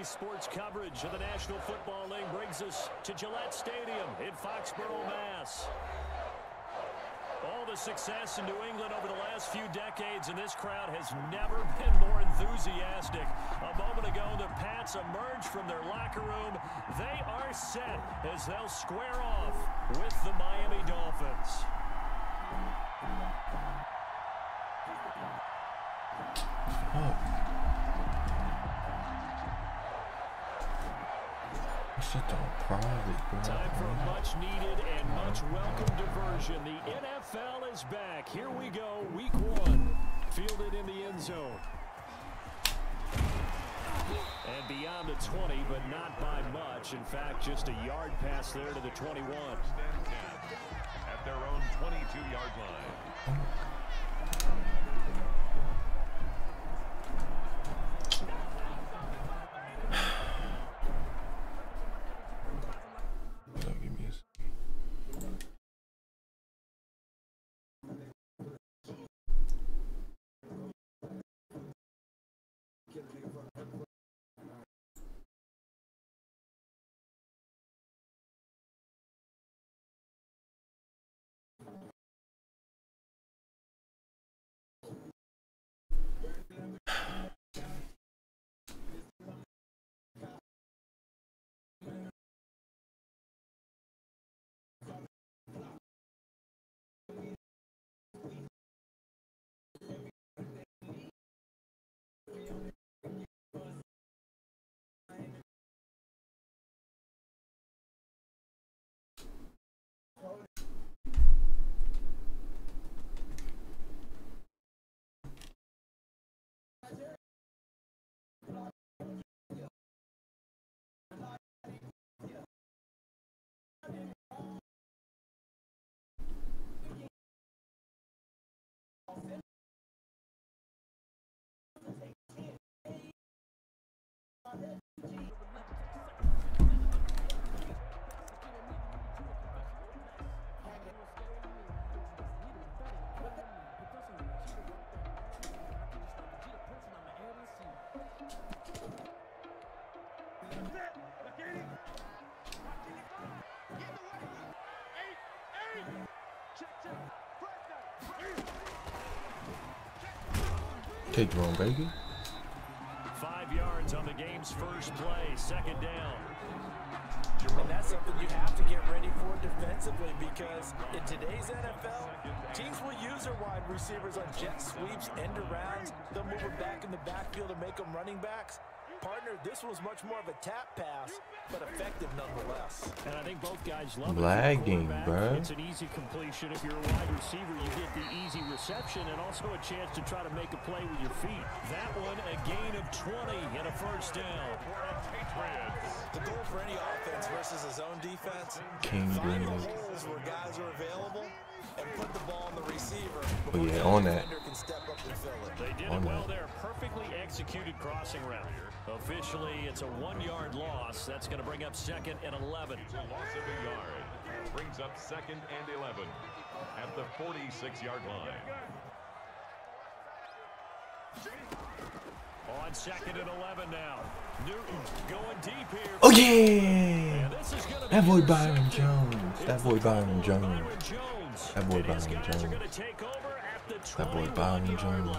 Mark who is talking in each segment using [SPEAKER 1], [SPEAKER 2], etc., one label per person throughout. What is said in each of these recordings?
[SPEAKER 1] Today's sports coverage of the National Football League brings us to Gillette Stadium in Foxborough, Mass. All the success in New England over the last few decades, and this crowd has never been more enthusiastic. A moment ago, the Pats emerged from their locker room. They are set as they'll square off with the Miami Dolphins.
[SPEAKER 2] Time
[SPEAKER 1] for a much-needed and much-welcome diversion. The NFL is back. Here we go, week 1. Fielded in the end zone. And beyond the 20, but not by much. In fact, just a yard pass there to the 21.
[SPEAKER 3] At their own 22-yard line.
[SPEAKER 2] Take the wrong, baby.
[SPEAKER 1] 5 yards on the game's first play, second down.
[SPEAKER 4] And that's something you have to get ready for defensively, because in today's NFL, teams will use their wide receivers on jet sweeps, end arounds. They'll move them back in the backfield and make them running backs. Partner, this was much more of a tap pass, but effective nonetheless.
[SPEAKER 1] And I think both guys love
[SPEAKER 2] lagging, bro.
[SPEAKER 1] It's an easy completion. If you're a wide receiver, you get the easy reception and also a chance to try to make a play with your feet. That one, a gain of 20 and a first down.
[SPEAKER 4] The goal for any offense versus his own defense,
[SPEAKER 2] King
[SPEAKER 4] find the holes where guys are available and put the ball on the receiver.
[SPEAKER 2] Oh yeah, on that.
[SPEAKER 4] Can step up and fill it.
[SPEAKER 1] They did it well there. Perfectly executed crossing route. Officially, it's a 1-yard loss. That's going to bring up 2nd and 11.
[SPEAKER 3] Loss of a yard. Brings up 2nd and 11 at the 46-yard line.
[SPEAKER 1] On 2nd and 11 now. Newton going deep here.
[SPEAKER 2] Oh yeah! That boy Byron Jones. That boy Byron Jones. That boy Byron Jones. That boy Byron Jones.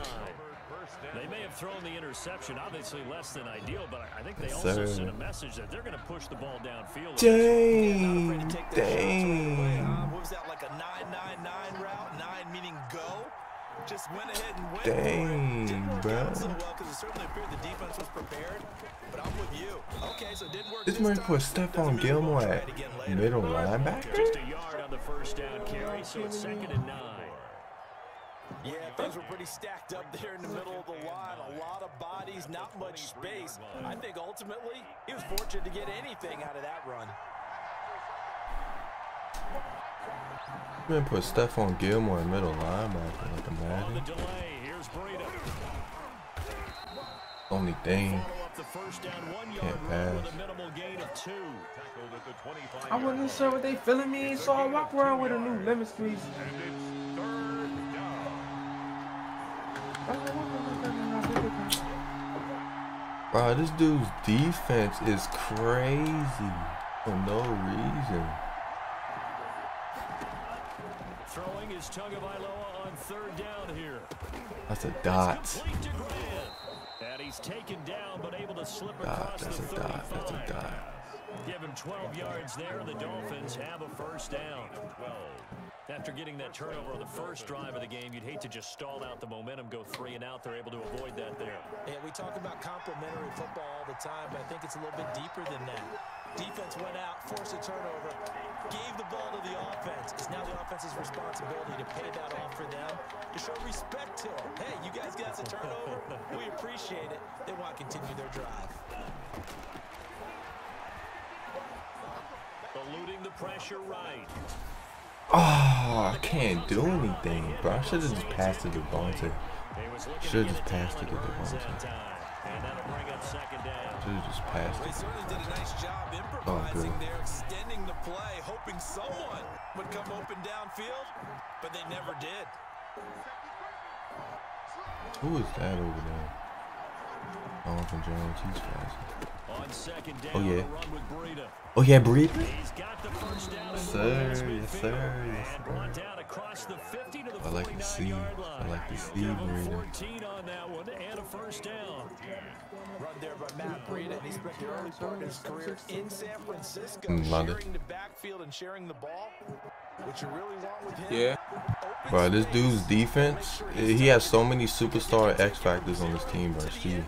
[SPEAKER 1] They may have thrown the interception, obviously less than ideal, but I think they also sent a message that they're going to push the ball downfield.
[SPEAKER 2] Dang! Dang!
[SPEAKER 4] What was that, like a 9-9-9 route? 9 meaning go? Just went ahead and went.
[SPEAKER 2] Dang, bro.
[SPEAKER 4] Well, because it certainly appeared the defense was prepared, but I'm with you. Okay, so it didn't work.
[SPEAKER 2] This man put Stephon Gilmore at middle linebacker?
[SPEAKER 1] Just a yard on the first down carry, so it's 2nd and 9.
[SPEAKER 4] Yeah, things were pretty stacked up there in the middle of the line. A lot of bodies, not much space. I think ultimately he was fortunate to get anything out of that run.
[SPEAKER 2] Man put Stephon Gilmore in middle linebacker like a Madden. Only thing, can't pass.
[SPEAKER 5] I wasn't sure what they feeling me, so I walk around with a new lemon squeeze.
[SPEAKER 2] Bro, this dude's defense is crazy for no reason.
[SPEAKER 1] Throwing his Tagovailoa on 3rd down here.
[SPEAKER 2] That's a dot.
[SPEAKER 1] And he's taken down, but able to slip
[SPEAKER 2] Dot.
[SPEAKER 1] across
[SPEAKER 2] That's
[SPEAKER 1] the
[SPEAKER 2] a dot.
[SPEAKER 1] 35.
[SPEAKER 2] That's a dot.
[SPEAKER 1] Give him 12 yards there, and the Dolphins have a 1st down. After getting that turnover on the 1st drive of the game, you'd hate to just stall out the momentum, go 3 and out. They're able to avoid that there.
[SPEAKER 4] Yeah, we talk about complementary football all the time, but I think it's a little bit deeper than that. Defense went out, forced a turnover, gave the ball to the offense. It's now the offense's responsibility to pay that off for them, to show respect to them. Hey, you guys got us a turnover. We appreciate it. They want to continue their drive.
[SPEAKER 1] Eluding the pressure right.
[SPEAKER 2] Oh, I can't do anything, bro. I should have just passed it to Devontae. Should have just passed it to Devontae.
[SPEAKER 1] And that'll bring up 2nd down.
[SPEAKER 2] Should have just passed
[SPEAKER 4] They
[SPEAKER 2] it.
[SPEAKER 4] certainly did a nice job improvising there, extending the play, hoping someone would come open downfield, but they never did.
[SPEAKER 2] Who is that over there? Jonathan Jones, he's fast.
[SPEAKER 1] On 2nd down,
[SPEAKER 2] Oh yeah.
[SPEAKER 1] run with Breida.
[SPEAKER 2] Oh yeah, Breida.
[SPEAKER 1] He's got the 1st down.
[SPEAKER 2] Yes sir, yes sir, yes
[SPEAKER 1] And brought
[SPEAKER 2] sir.
[SPEAKER 1] down across the 50 to the
[SPEAKER 2] I like to see.
[SPEAKER 1] 49-yard line.
[SPEAKER 2] I like to see
[SPEAKER 1] Give him
[SPEAKER 2] Breida.
[SPEAKER 1] 14 on that one and a 1st down.
[SPEAKER 4] Run there by Matt Breida, and he spent the early part of his career in San Francisco,
[SPEAKER 2] London.
[SPEAKER 4] sharing the backfield and sharing the ball. What you really want with him?
[SPEAKER 2] Yeah. Bro, this dude's defense, he has so many superstar X factors on his team, bro. See,
[SPEAKER 4] In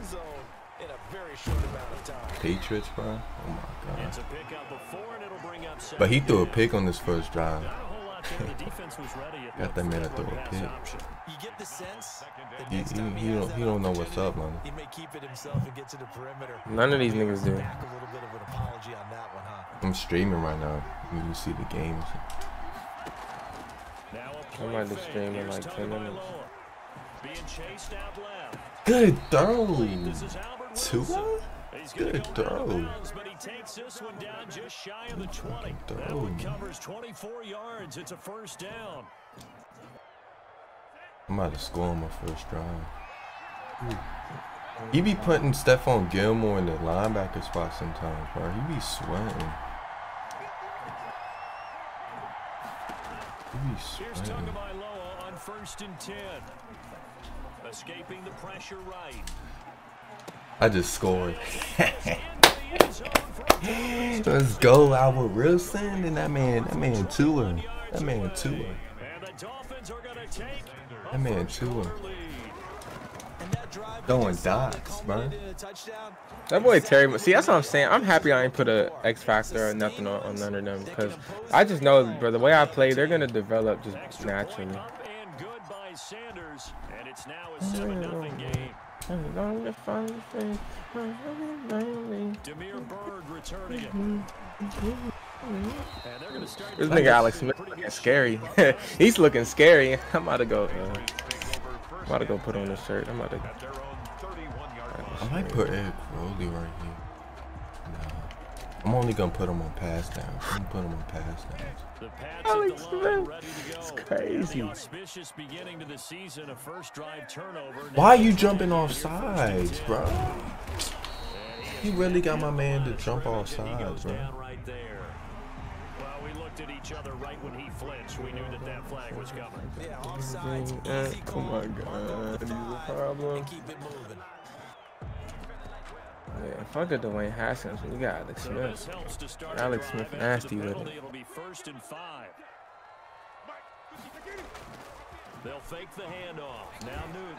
[SPEAKER 4] a very short amount of time.
[SPEAKER 2] Patriots, bro. Oh my
[SPEAKER 1] It's
[SPEAKER 2] god.
[SPEAKER 1] a pickup of 4, and it'll bring up 7.
[SPEAKER 2] But he threw a pick on this 1st drive.
[SPEAKER 1] Not a whole lot there. The defense was ready. It
[SPEAKER 2] Got that man to
[SPEAKER 1] looked
[SPEAKER 2] throw
[SPEAKER 1] for
[SPEAKER 2] a
[SPEAKER 1] pass
[SPEAKER 2] pick.
[SPEAKER 1] option.
[SPEAKER 4] You get the sense that
[SPEAKER 2] He
[SPEAKER 4] next time he has that
[SPEAKER 2] don't know what's up, man.
[SPEAKER 4] he may keep it himself and get to the perimeter.
[SPEAKER 6] None of these niggas do.
[SPEAKER 4] Back a little bit of an apology on that one, huh?
[SPEAKER 2] I'm streaming right now. You see the games.
[SPEAKER 1] Now a
[SPEAKER 6] I
[SPEAKER 1] play
[SPEAKER 6] might be
[SPEAKER 1] fake.
[SPEAKER 6] streaming
[SPEAKER 1] Here's
[SPEAKER 6] like 10 minutes.
[SPEAKER 1] Tagovailoa. Being chased out left.
[SPEAKER 2] Good throw.
[SPEAKER 1] This is Albert
[SPEAKER 2] Tua?
[SPEAKER 1] Wilson. He's gonna
[SPEAKER 2] Good
[SPEAKER 1] go out of
[SPEAKER 2] throw.
[SPEAKER 1] bounds, but he takes this one down just shy of the 20.
[SPEAKER 2] Fucking
[SPEAKER 1] That
[SPEAKER 2] throw.
[SPEAKER 1] one covers 24 yards. It's a 1st down.
[SPEAKER 2] I'm about to score on my 1st drive. Ooh. He be putting Stephon Gilmore in the linebacker spot sometimes, bro. He be sweating. He be
[SPEAKER 1] Here's
[SPEAKER 2] sweating.
[SPEAKER 1] Tagovailoa on 1st and 10. Escaping the pressure right.
[SPEAKER 2] I just scored.
[SPEAKER 1] Into the end zone for a touchdown.
[SPEAKER 2] Let's go, Albert Wilson. And that man Tua. That man Tua.
[SPEAKER 1] And the Dolphins are going to take a
[SPEAKER 2] That man
[SPEAKER 1] 1st
[SPEAKER 2] Tua.
[SPEAKER 1] quarter lead.
[SPEAKER 4] And that drive
[SPEAKER 2] Throwing
[SPEAKER 4] that
[SPEAKER 2] dots, bro.
[SPEAKER 4] culminated in a touchdown.
[SPEAKER 6] That boy Terry, see, that's what I'm saying. I'm happy I ain't put a X factor or nothing on none of them because I just know, bro, the way I play, they're gonna develop just
[SPEAKER 1] Extra
[SPEAKER 6] naturally.
[SPEAKER 1] point up and good by Sanders, and it's now a 7-0 game. Demir Bird returning it. And they're gonna start
[SPEAKER 6] This nigga Alex Smith looking scary. He's looking scary. I'm about to go. Put on this shirt. I'm about to.
[SPEAKER 3] At their own 31-yard line.
[SPEAKER 2] I might put Eric Crowley right here. Nah. I'm only gonna put him on pass downs. I'm gonna put him on pass downs.
[SPEAKER 1] the Pats
[SPEAKER 6] Alex
[SPEAKER 1] at the line,
[SPEAKER 6] Smith.
[SPEAKER 1] ready to go.
[SPEAKER 6] It's crazy.
[SPEAKER 1] The auspicious beginning to the season, a 1st drive turnover.
[SPEAKER 2] Why are you jumping off sides, bro? He really got my man to jump off sides, bro.
[SPEAKER 1] Down right there. Well, we looked at each other right when he flinched. We knew that flag was coming.
[SPEAKER 4] Yeah, offsides, easy
[SPEAKER 6] Oh
[SPEAKER 4] call.
[SPEAKER 6] my God, he's a problem.
[SPEAKER 4] And keep it moving.
[SPEAKER 6] Yeah, fuck it, Dwayne Haskins. We got Alex
[SPEAKER 1] So this
[SPEAKER 6] Smith.
[SPEAKER 1] helps to start
[SPEAKER 6] Alex
[SPEAKER 1] the drive
[SPEAKER 6] Smith
[SPEAKER 1] after
[SPEAKER 6] nasty
[SPEAKER 1] the
[SPEAKER 6] with
[SPEAKER 1] penalty.
[SPEAKER 6] it.
[SPEAKER 1] It'll be 1st and 5. They'll fake the handoff. Now Newton.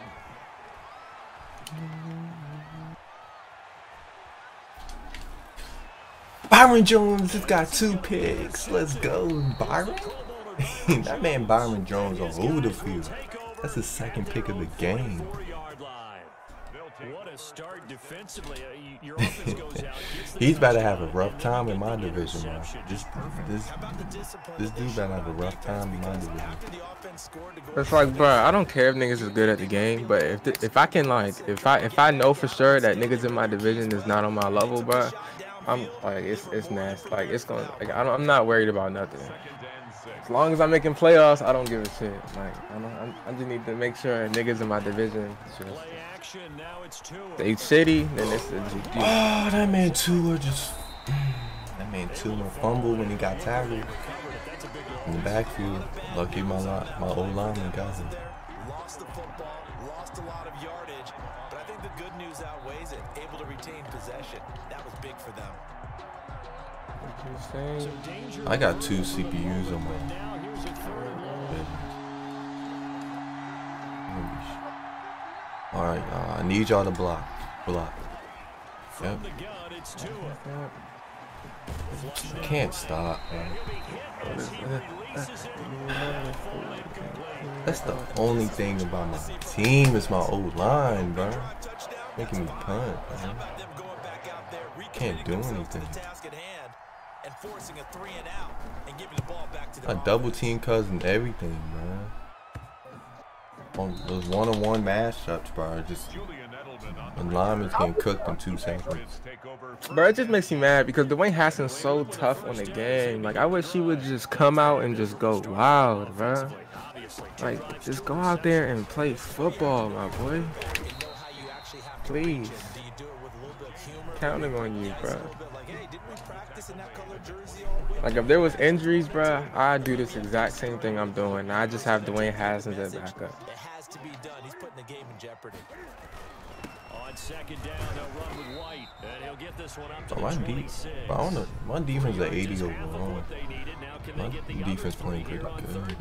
[SPEAKER 2] Byron Jones has got 2 picks. Let's go, Byron. That man Byron Jones all over the field. That's his 2nd pick of the game.
[SPEAKER 1] 4-yard line. What a start defensively. Your offense goes out. gets the
[SPEAKER 2] He's about to have a
[SPEAKER 1] touchdown,
[SPEAKER 2] rough
[SPEAKER 1] and
[SPEAKER 2] time
[SPEAKER 1] then
[SPEAKER 2] in my
[SPEAKER 1] get the
[SPEAKER 2] division, man.
[SPEAKER 1] interception.
[SPEAKER 2] This dude better have a rough time in my division.
[SPEAKER 4] After the offense scored to go
[SPEAKER 6] It's like, bro, I don't care if niggas is good at the game, but if I can like, if I know for sure that niggas in my division is not on my level, bro, I'm like it's nasty. Like it's gonna. Like, I'm not worried about nothing. As long as I'm making playoffs, I don't give a shit. Like I just need to make sure niggas in my division just they shitty. Then it's a GG.
[SPEAKER 2] Oh, that man Tua just. That man Tua fumbled when he got tackled in the backfield. Lucky my old lineman got him.
[SPEAKER 4] Lost the football, lost a lot of yardage, but I think the good news outweighs it. Able to retain possession. That was big for them.
[SPEAKER 2] I got 2 CPUs on my. All right, I need y'all to block. Yep. Can't stop, man. That's the only thing about my team is my old line, bro. Making me punt, man. Can't do anything. I double team cousin everything, man. On those one-on-one matchups, bro, just the lineman's getting cooked in 2 seconds.
[SPEAKER 6] Bro, it just makes me mad because Dwayne Haskins so tough on the game. Like I wish he would just come out and just go wild, bro. Like just go out there and play football, my boy. Please. Counting on you, bro. Like if there was injuries, bro, I'd do this exact same thing I'm doing. I just have Dwayne Haskins as backup.
[SPEAKER 4] It has to be done. He's putting the game in jeopardy.
[SPEAKER 1] On second down, they'll run with White, and he'll get this one up to
[SPEAKER 2] my defense is at 80 overall. My defense playing pretty good.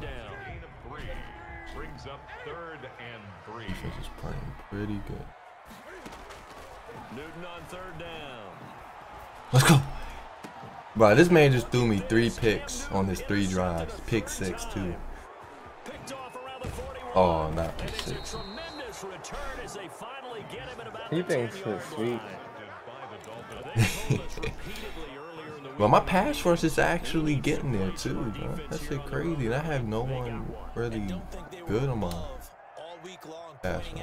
[SPEAKER 3] Brings up 3rd and 3.
[SPEAKER 2] Defense is playing pretty good.
[SPEAKER 1] Newton on 3rd down.
[SPEAKER 2] Let's go. Bro, this man just threw me 3 picks on his 3 drives. Pick 6 too. Oh, not pick 6.
[SPEAKER 6] He thinks it's sweet.
[SPEAKER 2] Well, my pass rush is actually getting there too, bro. That shit crazy. And I have no one really good on my pass rush.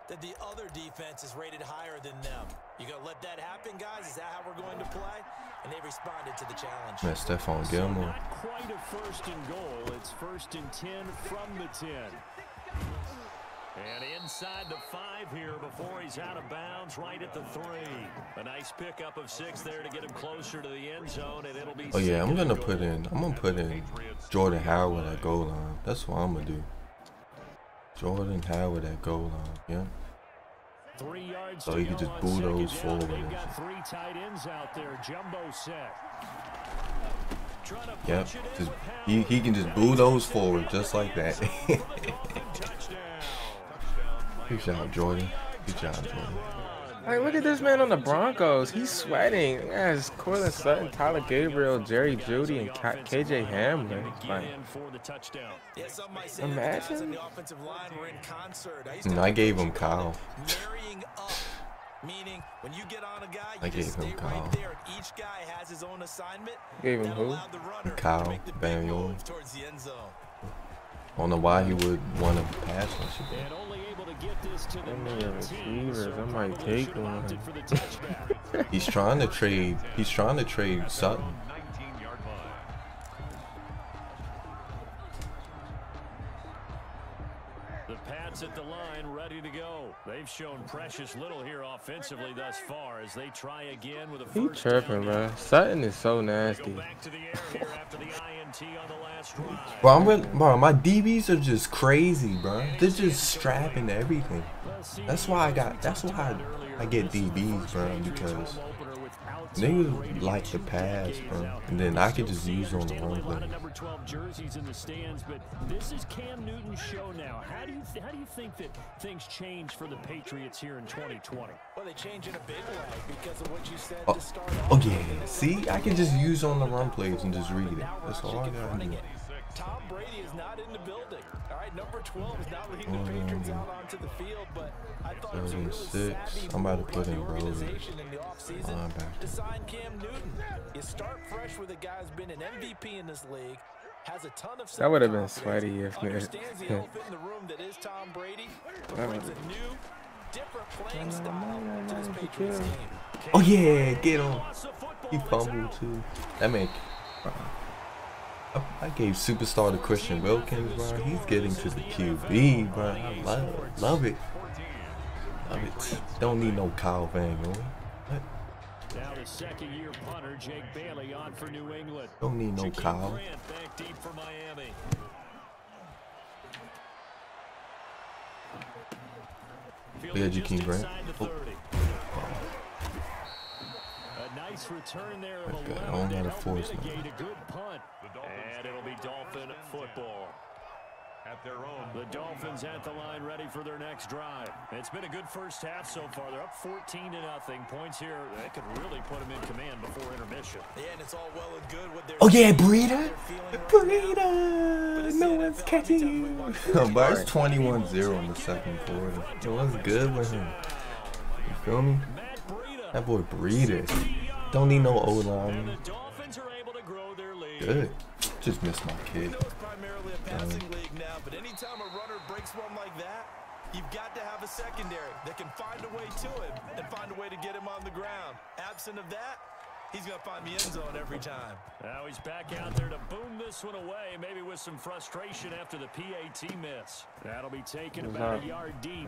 [SPEAKER 4] That the other defense is rated higher than them. You gonna let that happen, guys? Is that how we're going to play? And they responded to the challenge.
[SPEAKER 2] Man, Stephon Gilmore.
[SPEAKER 1] Not quite a 1st and goal. It's 1st and 10 from the 10. And inside the 5 here before he's out of bounds, right at the 3. A nice pickup of 6 there to get him closer to the end zone, and it'll be.
[SPEAKER 2] Oh yeah, I'm gonna put in Jordan Howard at goal line. That's what I'm gonna do. Jordan Howard at goal line, yeah.
[SPEAKER 1] 3 yards
[SPEAKER 2] so he can just bulldoze forward.
[SPEAKER 1] They've got 3 tight ends out there. Jumbo set.
[SPEAKER 2] Yep, just he can just bulldoze forward just like that. Good job, Jordan. Good job, Jordan.
[SPEAKER 6] Like, look at this man on the Broncos. He's sweating. Yeah, it's Cortland Sutton, Tyler Gabriel, Jerry Jeudy, and KJ Hamler. Like, imagine.
[SPEAKER 2] I gave him Kyle.
[SPEAKER 4] Meaning, when you get on a guy,
[SPEAKER 2] I gave him Kyle.
[SPEAKER 4] right there. Each guy has his own assignment.
[SPEAKER 6] Gave him who?
[SPEAKER 2] Kyle Bariol. I don't know why he would want to pass rush again.
[SPEAKER 6] I might take one.
[SPEAKER 2] He's trying to trade. He's trying to trade Sutton.
[SPEAKER 1] The Pats at the line, ready to go. They've shown precious little here offensively thus far as they try again with a
[SPEAKER 6] He chirping, bro. Sutton is so nasty.
[SPEAKER 2] Bro, my DBs are just crazy, bro. They're just strapping everything. That's why I get DBs, bro, because niggas like to pass, bro, and then I could just use on the run play.
[SPEAKER 1] Number 12 jerseys in the stands, but this is Cam Newton's show now. How do you think that things change for the Patriots here in 2020?
[SPEAKER 4] Well, they change in a big way because of what you said to start off.
[SPEAKER 2] Oh yeah, see, I can just use on the run plays and just read it. That's all I gotta do.
[SPEAKER 4] Tom Brady is not in the building. All right, number 12 is not leading the Patriots out onto the field, but I thought it was a really savvy
[SPEAKER 2] I'm about to put in
[SPEAKER 4] organization in the offseason to sign Cam Newton. You start fresh with a guy who's been an MVP in this league, has a ton of
[SPEAKER 6] that would have been sweaty if
[SPEAKER 4] understands the elephant in the room that is Tom Brady, but brings a new different playing style to this Patriots team.
[SPEAKER 2] Oh yeah, get him. He fumbled too. That make. I gave superstar to Christian Wilkins, bro. He's getting to the QB, bro. I love it. Love it. Don't need no Kyle Van Noy. What?
[SPEAKER 1] Now the second-year punter, Jake Bailey, on for New England.
[SPEAKER 2] Don't need no Kyle.
[SPEAKER 1] Back deep for Miami.
[SPEAKER 2] Yeah, Jakeem Grant. Oh.
[SPEAKER 1] A nice return there of
[SPEAKER 2] Okay,
[SPEAKER 1] 11
[SPEAKER 2] I don't
[SPEAKER 1] to
[SPEAKER 2] gotta
[SPEAKER 1] help
[SPEAKER 2] force
[SPEAKER 1] mitigate a good punt. And it'll be Dolphin football.
[SPEAKER 3] At their own.
[SPEAKER 1] The Dolphins at the line, ready for their next drive. It's been a good first half so far. They're up 14-0. Points here, that could really put them in command before intermission.
[SPEAKER 4] Yeah, and it's all well and good with their
[SPEAKER 2] Oh yeah, Breida! Breida! No one's catching you. But it's 21-0 in the second quarter. So what's good with him? You feel me? That boy Breida. Don't need no O-line. Good. Just missed my kid.
[SPEAKER 4] It's primarily a passing league now, but anytime a runner breaks one like that, you've got to have a secondary that can find a way to him and find a way to get him on the ground. Absent of that, he's going to find the end zone every time.
[SPEAKER 1] Now he's back out there to boom this one away, maybe with some frustration after the PAT miss. That'll be taken about a yard deep.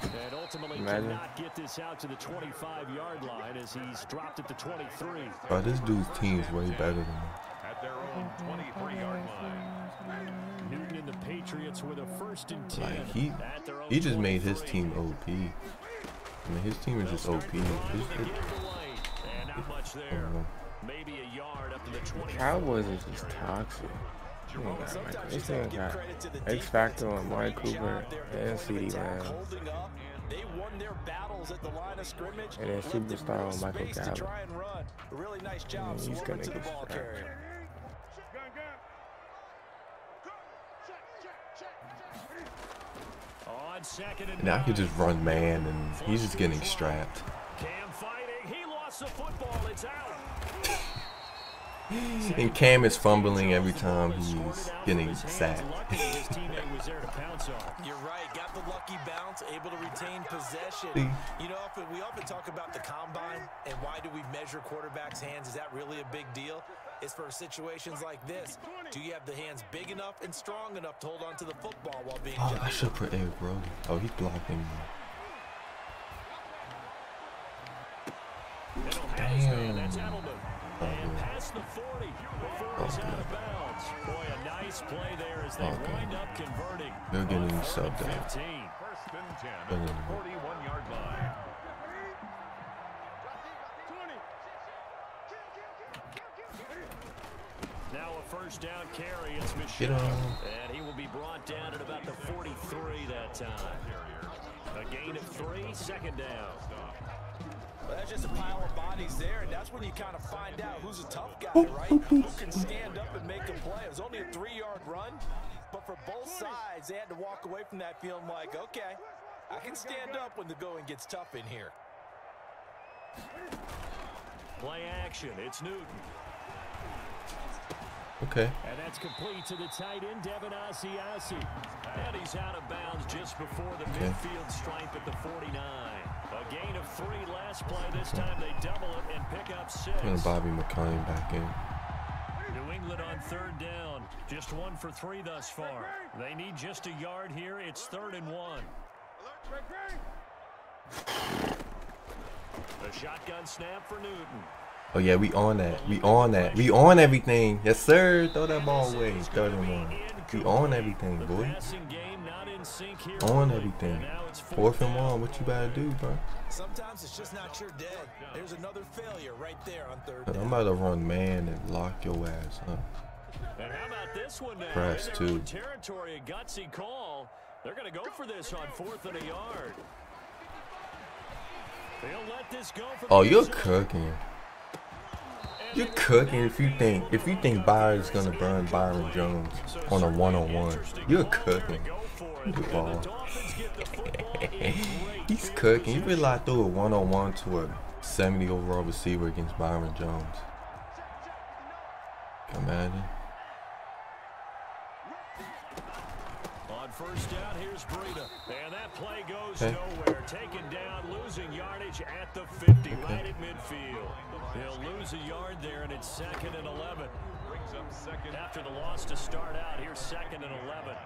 [SPEAKER 1] And ultimately cannot get this out to the 25-yard line as he's dropped at the 23.
[SPEAKER 2] Bro, this dude's team's way better than me.
[SPEAKER 3] At their own 23-yard line.
[SPEAKER 1] Newton and the Patriots with a 1st and 10.
[SPEAKER 2] Like he just made his team OP. I mean, his team is just OP.
[SPEAKER 1] And not much there. Maybe a yard up to the 20.
[SPEAKER 6] Cowboys is just toxic. This thing got X Factor on Mike Cooper and CD Lamb.
[SPEAKER 4] They won their battles at the line of scrimmage.
[SPEAKER 6] And then superstar on Michael Gallup.
[SPEAKER 4] Really nice job.
[SPEAKER 6] He's gonna get
[SPEAKER 4] ball carrier.
[SPEAKER 1] On second and
[SPEAKER 2] I could just run man and he's just getting strapped.
[SPEAKER 1] Cam fighting. He lost the football. It's out.
[SPEAKER 2] And Cam is fumbling every time he's getting sacked.
[SPEAKER 4] You're right, got the lucky bounce, able to retain possession. You know, we often talk about the combine and why do we measure quarterbacks' hands? Is that really a big deal? It's for situations like this. Do you have the hands big enough and strong enough to hold on to the football while being
[SPEAKER 2] Oh, I should put Eric Brody. Oh, he's blocking me. Damn.
[SPEAKER 1] And past the 40 before he's out of bounds. Boy, a nice play there as they wind up converting.
[SPEAKER 2] They're getting subbed out.
[SPEAKER 3] 1st and 10 at the 41-yard line.
[SPEAKER 1] Now a 1st down carry. It's
[SPEAKER 2] Get
[SPEAKER 1] Michelle.
[SPEAKER 2] on.
[SPEAKER 1] And he will be brought down at about the 43 that time. A gain of 3, 2nd down.
[SPEAKER 4] Well, that's just a pile of bodies there, and that's when you kind of find out who's a tough guy, right? Who can stand up and make a play. It was only a 3-yard run, but for both sides, they had to walk away from that feeling like, okay, I can stand up when the going gets tough in here.
[SPEAKER 1] Play action. It's Newton.
[SPEAKER 2] Okay.
[SPEAKER 1] And that's complete to the tight end, Devin Asiasi. And he's out of bounds just before the midfield stripe at the 49. A gain of 3 last play. This time they double it and pick up 6.
[SPEAKER 2] And Bobby McClain back in.
[SPEAKER 1] New England on 3rd down. Just 1 for 3 thus far. They need just a yard here. It's 3rd and 1. The shotgun snap for Newton.
[SPEAKER 2] Oh yeah, we on that. We on that. We on everything. Yes, sir. Throw that ball away. 3rd and 1. We on everything, boy. On everything. 4th and 1. What you gotta do, bro?
[SPEAKER 4] Sometimes it's just not your dead. There's another failure right there on 3rd down.
[SPEAKER 2] I'm about to run man and lock your ass up.
[SPEAKER 1] And how about this one now?
[SPEAKER 2] Press 2.
[SPEAKER 1] Territory, a gutsy call. They're going to go for this on 4th and a yard. They'll let this go for
[SPEAKER 2] Oh, you're cooking. You're cooking if you think Byron's gonna burn Byron Jones on a 1-on-1. You're cooking. The ball. He's cooking. You really threw a 1-on-1 to a 70 overall receiver against Byron Jones. Can you imagine?
[SPEAKER 1] On first down, here's Breida. And that play goes nowhere. Taken down, losing yardage at the 50, right at midfield. He'll lose a yard there, and it's 2nd and 11.
[SPEAKER 3] Brings up second.
[SPEAKER 1] After the loss to start out, here's 2nd and 11.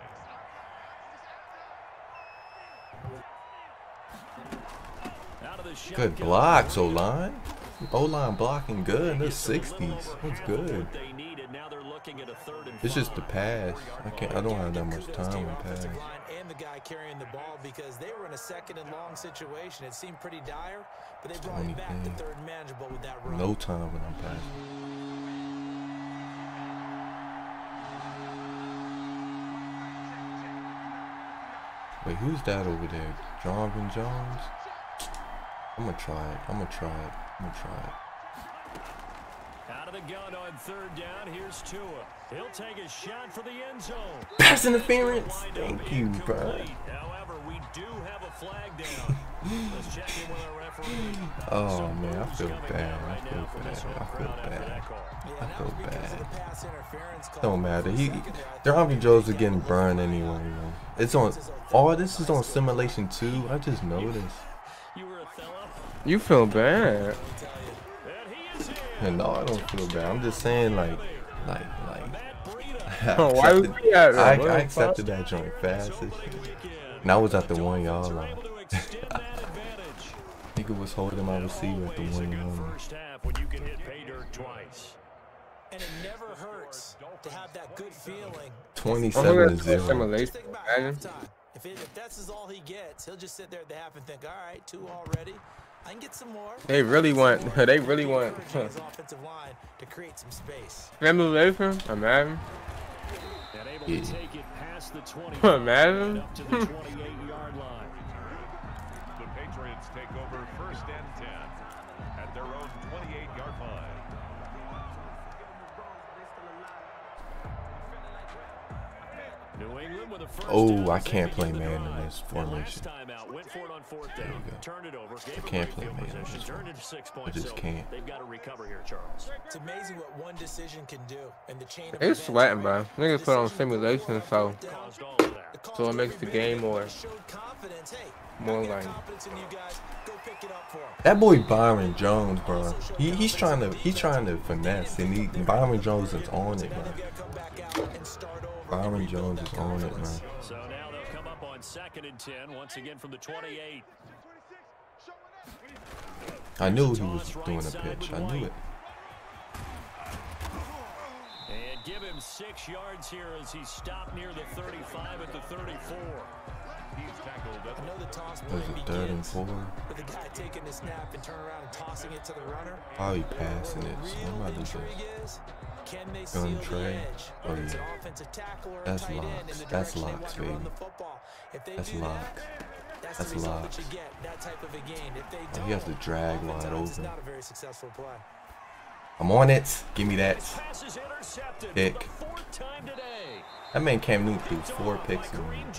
[SPEAKER 1] Out of the
[SPEAKER 2] Good blocks, O-line. O-line blocking good in the 60s. That's good. It's just the pass. I don't have that much time to pass.
[SPEAKER 4] And the guy carrying the ball because they were in a 2nd and long situation. It seemed pretty dire, but they brought it back to 3rd and manageable with that run.
[SPEAKER 2] No time when I'm passing. Wait, who's that over there? Jonathan Jones? I'm gonna try it. I'm gonna try it. I'm gonna try it.
[SPEAKER 1] Out of the gun on 3rd down, here's Tua. He'll take a shot for the end zone.
[SPEAKER 2] Pass interference. Thank you, bro.
[SPEAKER 1] However, we do have a flag down. Let's check in with our referee.
[SPEAKER 2] Oh man, I feel bad. I feel bad. I feel bad. Don't matter. Jonathan Jones is getting burned anyway, man. It's on. All this is on simulation 2. I just noticed.
[SPEAKER 6] You feel bad.
[SPEAKER 2] No, I don't feel bad. I'm just saying, like, I accepted that joint fast as shit. And I was at the 1 yard line. Nigga was holding my receiver at the 1 yard line.
[SPEAKER 4] And it never hurts to have that good feeling.
[SPEAKER 2] 27-0.
[SPEAKER 4] If that's all he gets, he'll just sit there at the half and think, all right, 2 already. I can get some more.
[SPEAKER 6] They really want
[SPEAKER 4] offensive line to create some space.
[SPEAKER 6] Simulation? I'm Madden.
[SPEAKER 1] Yeah.
[SPEAKER 6] Madden?
[SPEAKER 1] Up to the 28-yard line.
[SPEAKER 3] The Patriots take over 1st and 10 at their own 28-yard line.
[SPEAKER 1] New England with a first
[SPEAKER 2] Oh, I can't play man in this formation.
[SPEAKER 1] Went for it on 4th down. Turned it over.
[SPEAKER 2] I can't play man in this formation. I just can't.
[SPEAKER 1] They've got to recover here, Charles.
[SPEAKER 4] It's amazing what one decision can do, and the chain of
[SPEAKER 6] It's sweating, bro. Niggas put on simulation, so it makes the game more like.
[SPEAKER 2] That boy Byron Jones, bro. He's trying to finesse, and Byron Jones is on it, bro. Byron Jones is on it, man.
[SPEAKER 1] So now they'll come up on 2nd and 10 once again from the 28.
[SPEAKER 2] I knew he was doing a pitch. I knew it.
[SPEAKER 1] And give him 6 yards here as he stopped near the 35 at the 34.
[SPEAKER 3] He's tackled at
[SPEAKER 4] the toss
[SPEAKER 2] Was it 3rd and 4?
[SPEAKER 4] With the guy taking the snap and turn around and tossing it to the runner.
[SPEAKER 2] Probably passing it. So I'm about to just gun tray. Oh yeah. That's locks. That's locks, baby. That's locks. That's locks. Oh, he has to drag wide open. I'm on it. Give me that. Pick. That man Cam Newton threw 4 picks in one.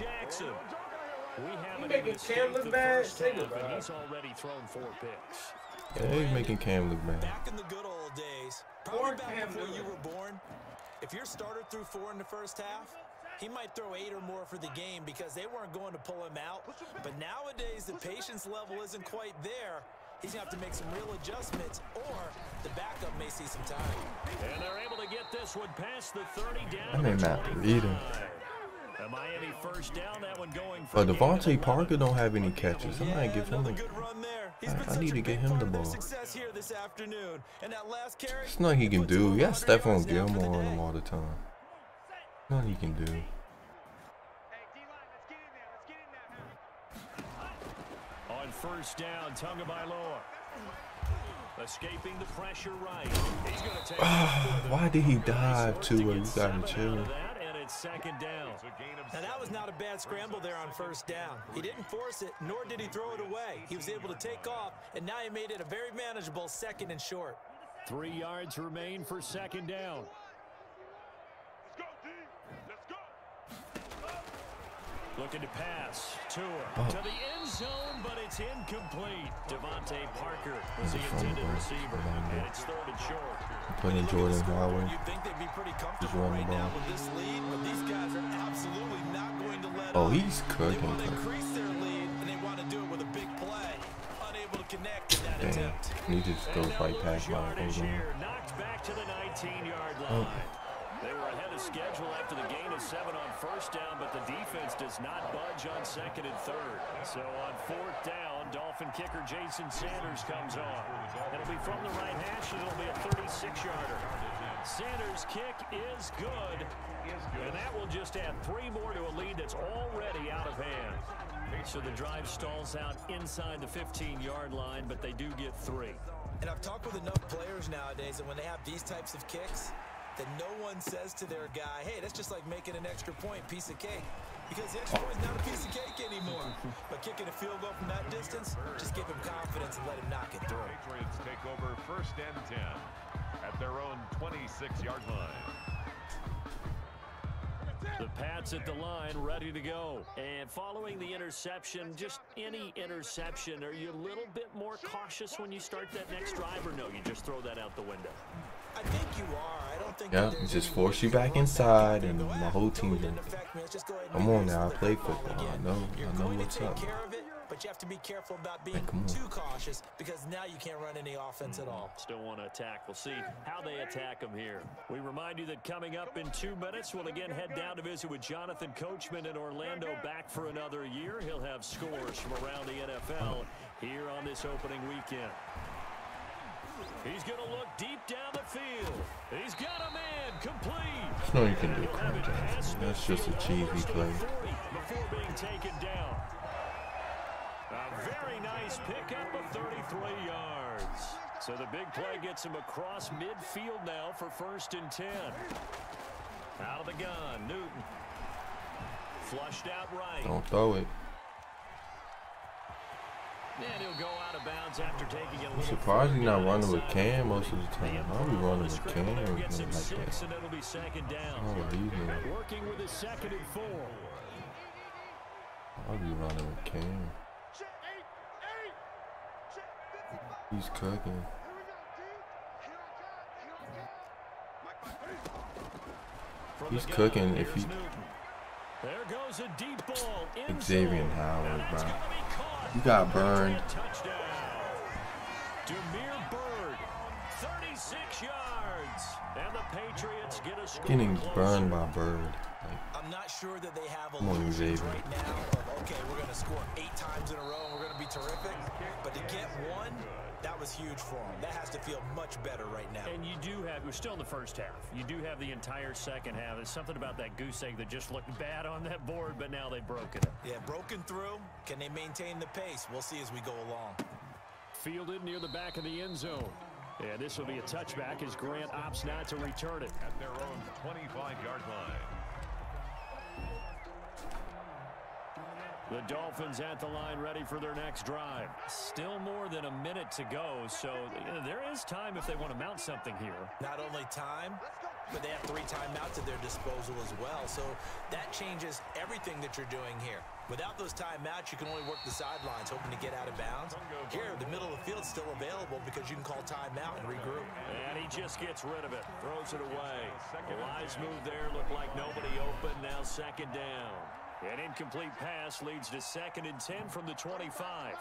[SPEAKER 5] You making Cam look bad? Take it back.
[SPEAKER 1] He's already thrown 4 picks.
[SPEAKER 2] Yeah, he's making Cam look bad.
[SPEAKER 4] Back in the good old days, probably back before you were born, if your starter threw 4 in the first half, he might throw 8 or more for the game because they weren't going to pull him out. But nowadays, the patience level isn't quite there. He's going to have to make some real adjustments, or the backup may see some time.
[SPEAKER 1] And they're able to get this one past the 30 down.
[SPEAKER 2] I mean, Matt Reader.
[SPEAKER 1] A Miami first down, that one going for
[SPEAKER 2] But Devontae Parker don't have any catches. I might give him I need to get him the ball. It's nothing he can do. He has Stephon Gilmore on him all the time. Nothing he can do.
[SPEAKER 1] On first down, Tagovailoa. Escaping the pressure right. He's going to take
[SPEAKER 2] Why did he dive to where you got him chill?
[SPEAKER 1] Second down.
[SPEAKER 4] Now that was not a bad scramble there on first down. He didn't force it, nor did he throw it away. He was able to take off, and now he made it a very manageable 2nd and short.
[SPEAKER 1] 3 yards remain for 2nd down. Looking to pass. To the end zone, but it's incomplete. Devontae Parker was the intended receiver, and it's 3rd and short.
[SPEAKER 2] putting Jordan Howard.
[SPEAKER 4] You'd think they'd be pretty
[SPEAKER 2] He's
[SPEAKER 4] comfortable
[SPEAKER 2] running
[SPEAKER 4] right
[SPEAKER 2] the
[SPEAKER 4] now
[SPEAKER 2] ball.
[SPEAKER 4] with this lead, but these guys are absolutely not going to let
[SPEAKER 2] Oh,
[SPEAKER 4] up.
[SPEAKER 2] he's
[SPEAKER 4] They
[SPEAKER 2] cooking.
[SPEAKER 4] want to increase their lead, and they want to do it with a big play. Unable to connect in that
[SPEAKER 2] Damn.
[SPEAKER 4] attempt.
[SPEAKER 2] He just goes right past my
[SPEAKER 1] Yardage
[SPEAKER 2] goal.
[SPEAKER 1] here, knocked back to the 19-yard line. They were ahead of schedule after the gain of 7 on first down, but the defense does not budge on second and third. So on fourth down, Dolphin kicker Jason Sanders comes on. It'll be from the right hash, and it'll be a 36-yarder. Sanders' kick is good, and that will just add 3 more to a lead that's already out of hand. So the drive stalls out inside the 15-yard line, but they do get 3.
[SPEAKER 4] And I've talked with enough players nowadays that when they have these types of kicks, that no one says to their guy, hey, that's just like making an extra point, piece of cake. Because the extra point is not a piece of cake anymore. But kicking a field goal from that distance, just give him confidence and let him knock it through.
[SPEAKER 3] Patriots take over 1st and 10 at their own 26-yard line.
[SPEAKER 1] The Pats at the line, ready to go. And following the interception, just any interception, are you a little bit more cautious when you start that next drive, or no, you just throw that out the window?
[SPEAKER 4] I think you are. I don't think
[SPEAKER 2] Yeah, just force you back inside, and my whole team. Come on now, I play football. I know what's up.
[SPEAKER 4] But you have to be careful about being too cautious, because now you can't run any offense at all.
[SPEAKER 1] Still want to attack. We'll see how they attack them here. We remind you that coming up in 2 minutes, we'll again head down to visit with Jonathan Coachman in Orlando, back for another year. He'll have scores from around the NFL here on this opening weekend. He's going to look deep down the field. He's got a man complete.
[SPEAKER 2] No, you can do it, that's just a cheesy play.
[SPEAKER 1] Before being taken down. A very nice pickup of 33 yards. So the big play gets him across midfield now for 1st and 10. Out of the gun, Newton. Flushed out right.
[SPEAKER 2] Don't throw it.
[SPEAKER 1] And he'll go out of bounds after taking it a
[SPEAKER 2] I'm
[SPEAKER 1] little
[SPEAKER 2] surprised he's not running with
[SPEAKER 1] inside.
[SPEAKER 2] Cam most of the time. I'll be running with Cam or
[SPEAKER 1] Gets him
[SPEAKER 2] something like
[SPEAKER 1] 6,
[SPEAKER 2] that.
[SPEAKER 1] and it'll be 2nd down.
[SPEAKER 2] Oh, leave me.
[SPEAKER 1] Working with his 2nd and 4.
[SPEAKER 2] I'll be running with Cam. He's cooking. He's cooking if he.
[SPEAKER 1] There goes a deep ball.
[SPEAKER 2] Xavier Howard, bro. You got burned.
[SPEAKER 1] Touchdown. Demir Bird, 36 yards. And the Patriots get a score.
[SPEAKER 2] Getting burned by Bird.
[SPEAKER 4] I'm not sure that they have a
[SPEAKER 2] Come on,
[SPEAKER 4] illusions
[SPEAKER 2] Xavier.
[SPEAKER 4] right now of, okay, we're going to score 8 times in a row and we're going to be terrific. But to get 1, that was huge for them. That has to feel much better right now.
[SPEAKER 1] And you do have, we're still in the first half. You do have the entire second half. There's something about that goose egg that just looked bad on that board, but now they've broken it.
[SPEAKER 4] Yeah, broken through. Can they maintain the pace? We'll see as we go along.
[SPEAKER 1] Fielded near the back of the end zone. And this will be a touchback as Grant opts not to return it.
[SPEAKER 3] At their own 25-yard line.
[SPEAKER 1] The Dolphins at the line ready for their next drive. Still more than a minute to go, so there is time if they want to mount something here.
[SPEAKER 4] Not only time, but they have 3 timeouts at their disposal as well. So that changes everything that you're doing here. Without those timeouts, you can only work the sidelines, hoping to get out of bounds. Here, the middle of the field's still available because you can call timeout and regroup.
[SPEAKER 1] And he just gets rid of it, throws it away. A wise move there, looked like nobody open, now 2nd down. An incomplete pass leads to 2nd and 10 from the 25.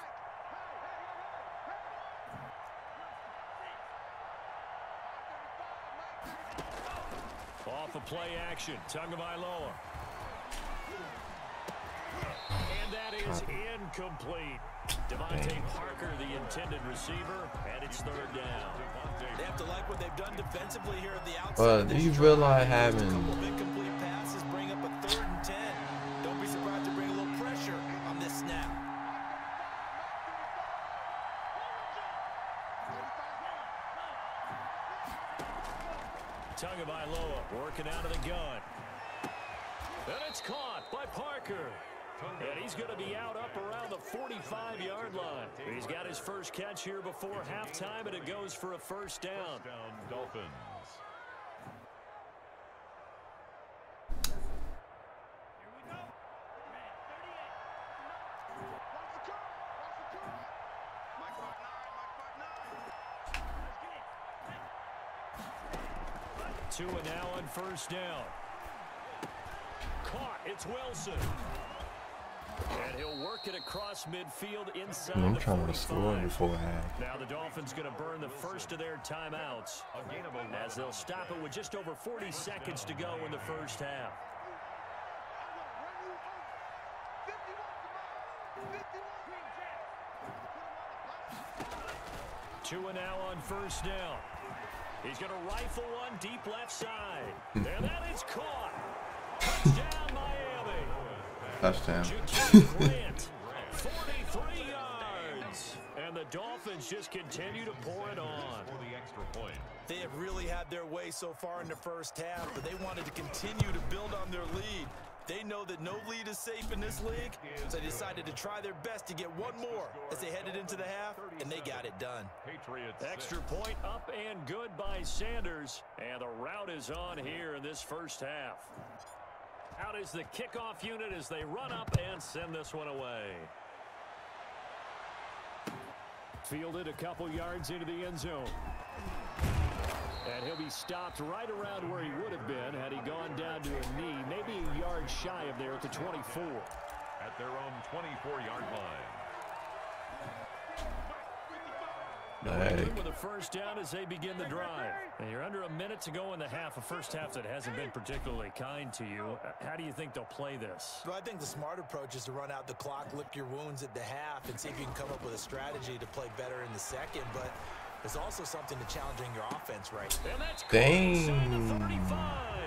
[SPEAKER 1] Off a play action, Tagovailoa. And that is incomplete. Devontae Parker, the intended receiver, and it's 3rd down.
[SPEAKER 4] They have to like what they've done defensively here at the outside.
[SPEAKER 2] But do you realize having
[SPEAKER 4] incomplete passes bring up a 3rd and 10. Don't be surprised to bring a little pressure on this snap.
[SPEAKER 1] Tagovailoa working out of the gun. And it's caught by Parker. And he's going to be out up around the 45-yard line. He's got his first catch here before halftime, and it goes for a 1st down.
[SPEAKER 3] Dolphins.
[SPEAKER 1] 2 and now on first down. Caught. It's Wilson. And he'll work it across midfield inside
[SPEAKER 2] I'm
[SPEAKER 1] the
[SPEAKER 2] trying
[SPEAKER 1] 45.
[SPEAKER 2] to score before half.
[SPEAKER 1] Now the Dolphins going to burn the first of their timeouts as they'll stop it with just over 40 seconds to go in the first half. Two and now on first down. He's going to rifle one deep left side. And that is caught. Touchdown, Miami.
[SPEAKER 2] Touchdown.
[SPEAKER 1] Grant, 43 yards. And the Dolphins just continue to pour it on.
[SPEAKER 3] For the extra point.
[SPEAKER 4] They have really had their way so far in the first half, but they wanted to continue to build on their lead. They know that no lead is safe in this league, so they decided to try their best to get one more as they headed into the half, and they got it done.
[SPEAKER 3] Patriots
[SPEAKER 1] Extra point up and good by Sanders. And the route is on here in this first half. Out is the kickoff unit as they run up and send this one away. Fielded a couple yards into the end zone. And he'll be stopped right around where he would have been had he gone down to a knee, maybe a yard shy of there at the 24.
[SPEAKER 3] at their own 24-yard line.
[SPEAKER 1] With a first down as they begin the drive. And you're under a minute to go in the half, a first half that hasn't been particularly kind to you. How do you think they'll play this?
[SPEAKER 4] Well, I think the smart approach is to run out the clock, lick your wounds at the half, and see if you can come up with a strategy to play better in the second. But there's also something to challenging your offense right.
[SPEAKER 1] And that's
[SPEAKER 2] Dang.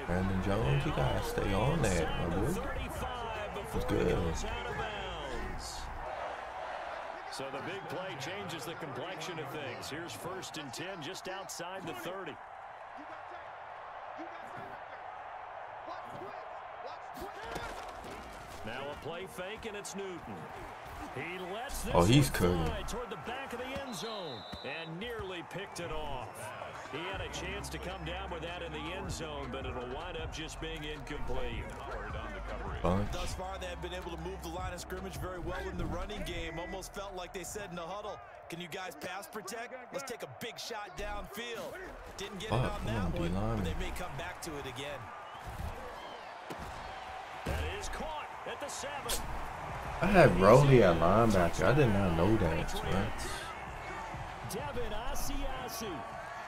[SPEAKER 2] Brandon Jones, you gotta stay on that, my boy. That's good.
[SPEAKER 1] So the big play changes the complexion of things. Here's 1st and 10 just outside the 30. Now a play fake, and it's Newton. He lets this
[SPEAKER 2] he's
[SPEAKER 1] one
[SPEAKER 2] cooking.
[SPEAKER 1] fly toward the back of the end zone and nearly picked it off. He had a chance to come down with that in the end zone, but it'll wind up just being incomplete.
[SPEAKER 2] Bunch.
[SPEAKER 4] Thus far, they have been able to move the line of scrimmage very well in the running game. Almost felt like they said in the huddle, can you guys pass protect? Let's take a big shot downfield. Didn't get it on that one, but they may come back to it again.
[SPEAKER 1] That is caught at the 7.
[SPEAKER 2] I had Rowley at linebacker. I did not know that, man.
[SPEAKER 1] Devin Asiasi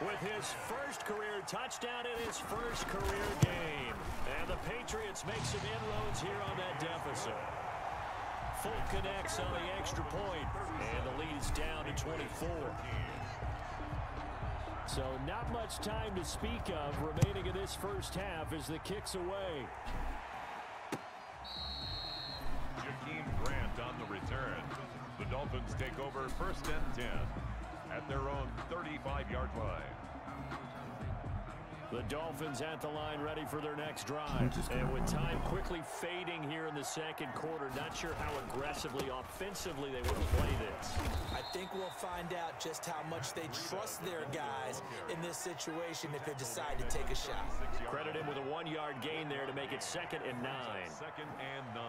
[SPEAKER 1] with his first career touchdown in his first career game. And the Patriots make some inroads here on that deficit. Full connects on the extra point, and the lead is down to 24. So not much time to speak of remaining in this first half as the kick's away.
[SPEAKER 3] Grant on the return. The Dolphins take over 1st and 10 at their own 35-yard line.
[SPEAKER 1] The Dolphins at the line ready for their next drive. And with time quickly fading here in the second quarter, not sure how aggressively, offensively they will play this.
[SPEAKER 4] I think we'll find out just how much they trust their guys in this situation if they decide to take a shot.
[SPEAKER 1] Credit him with a 1-yard gain there to make it 2nd and 9.
[SPEAKER 3] 2nd and 9.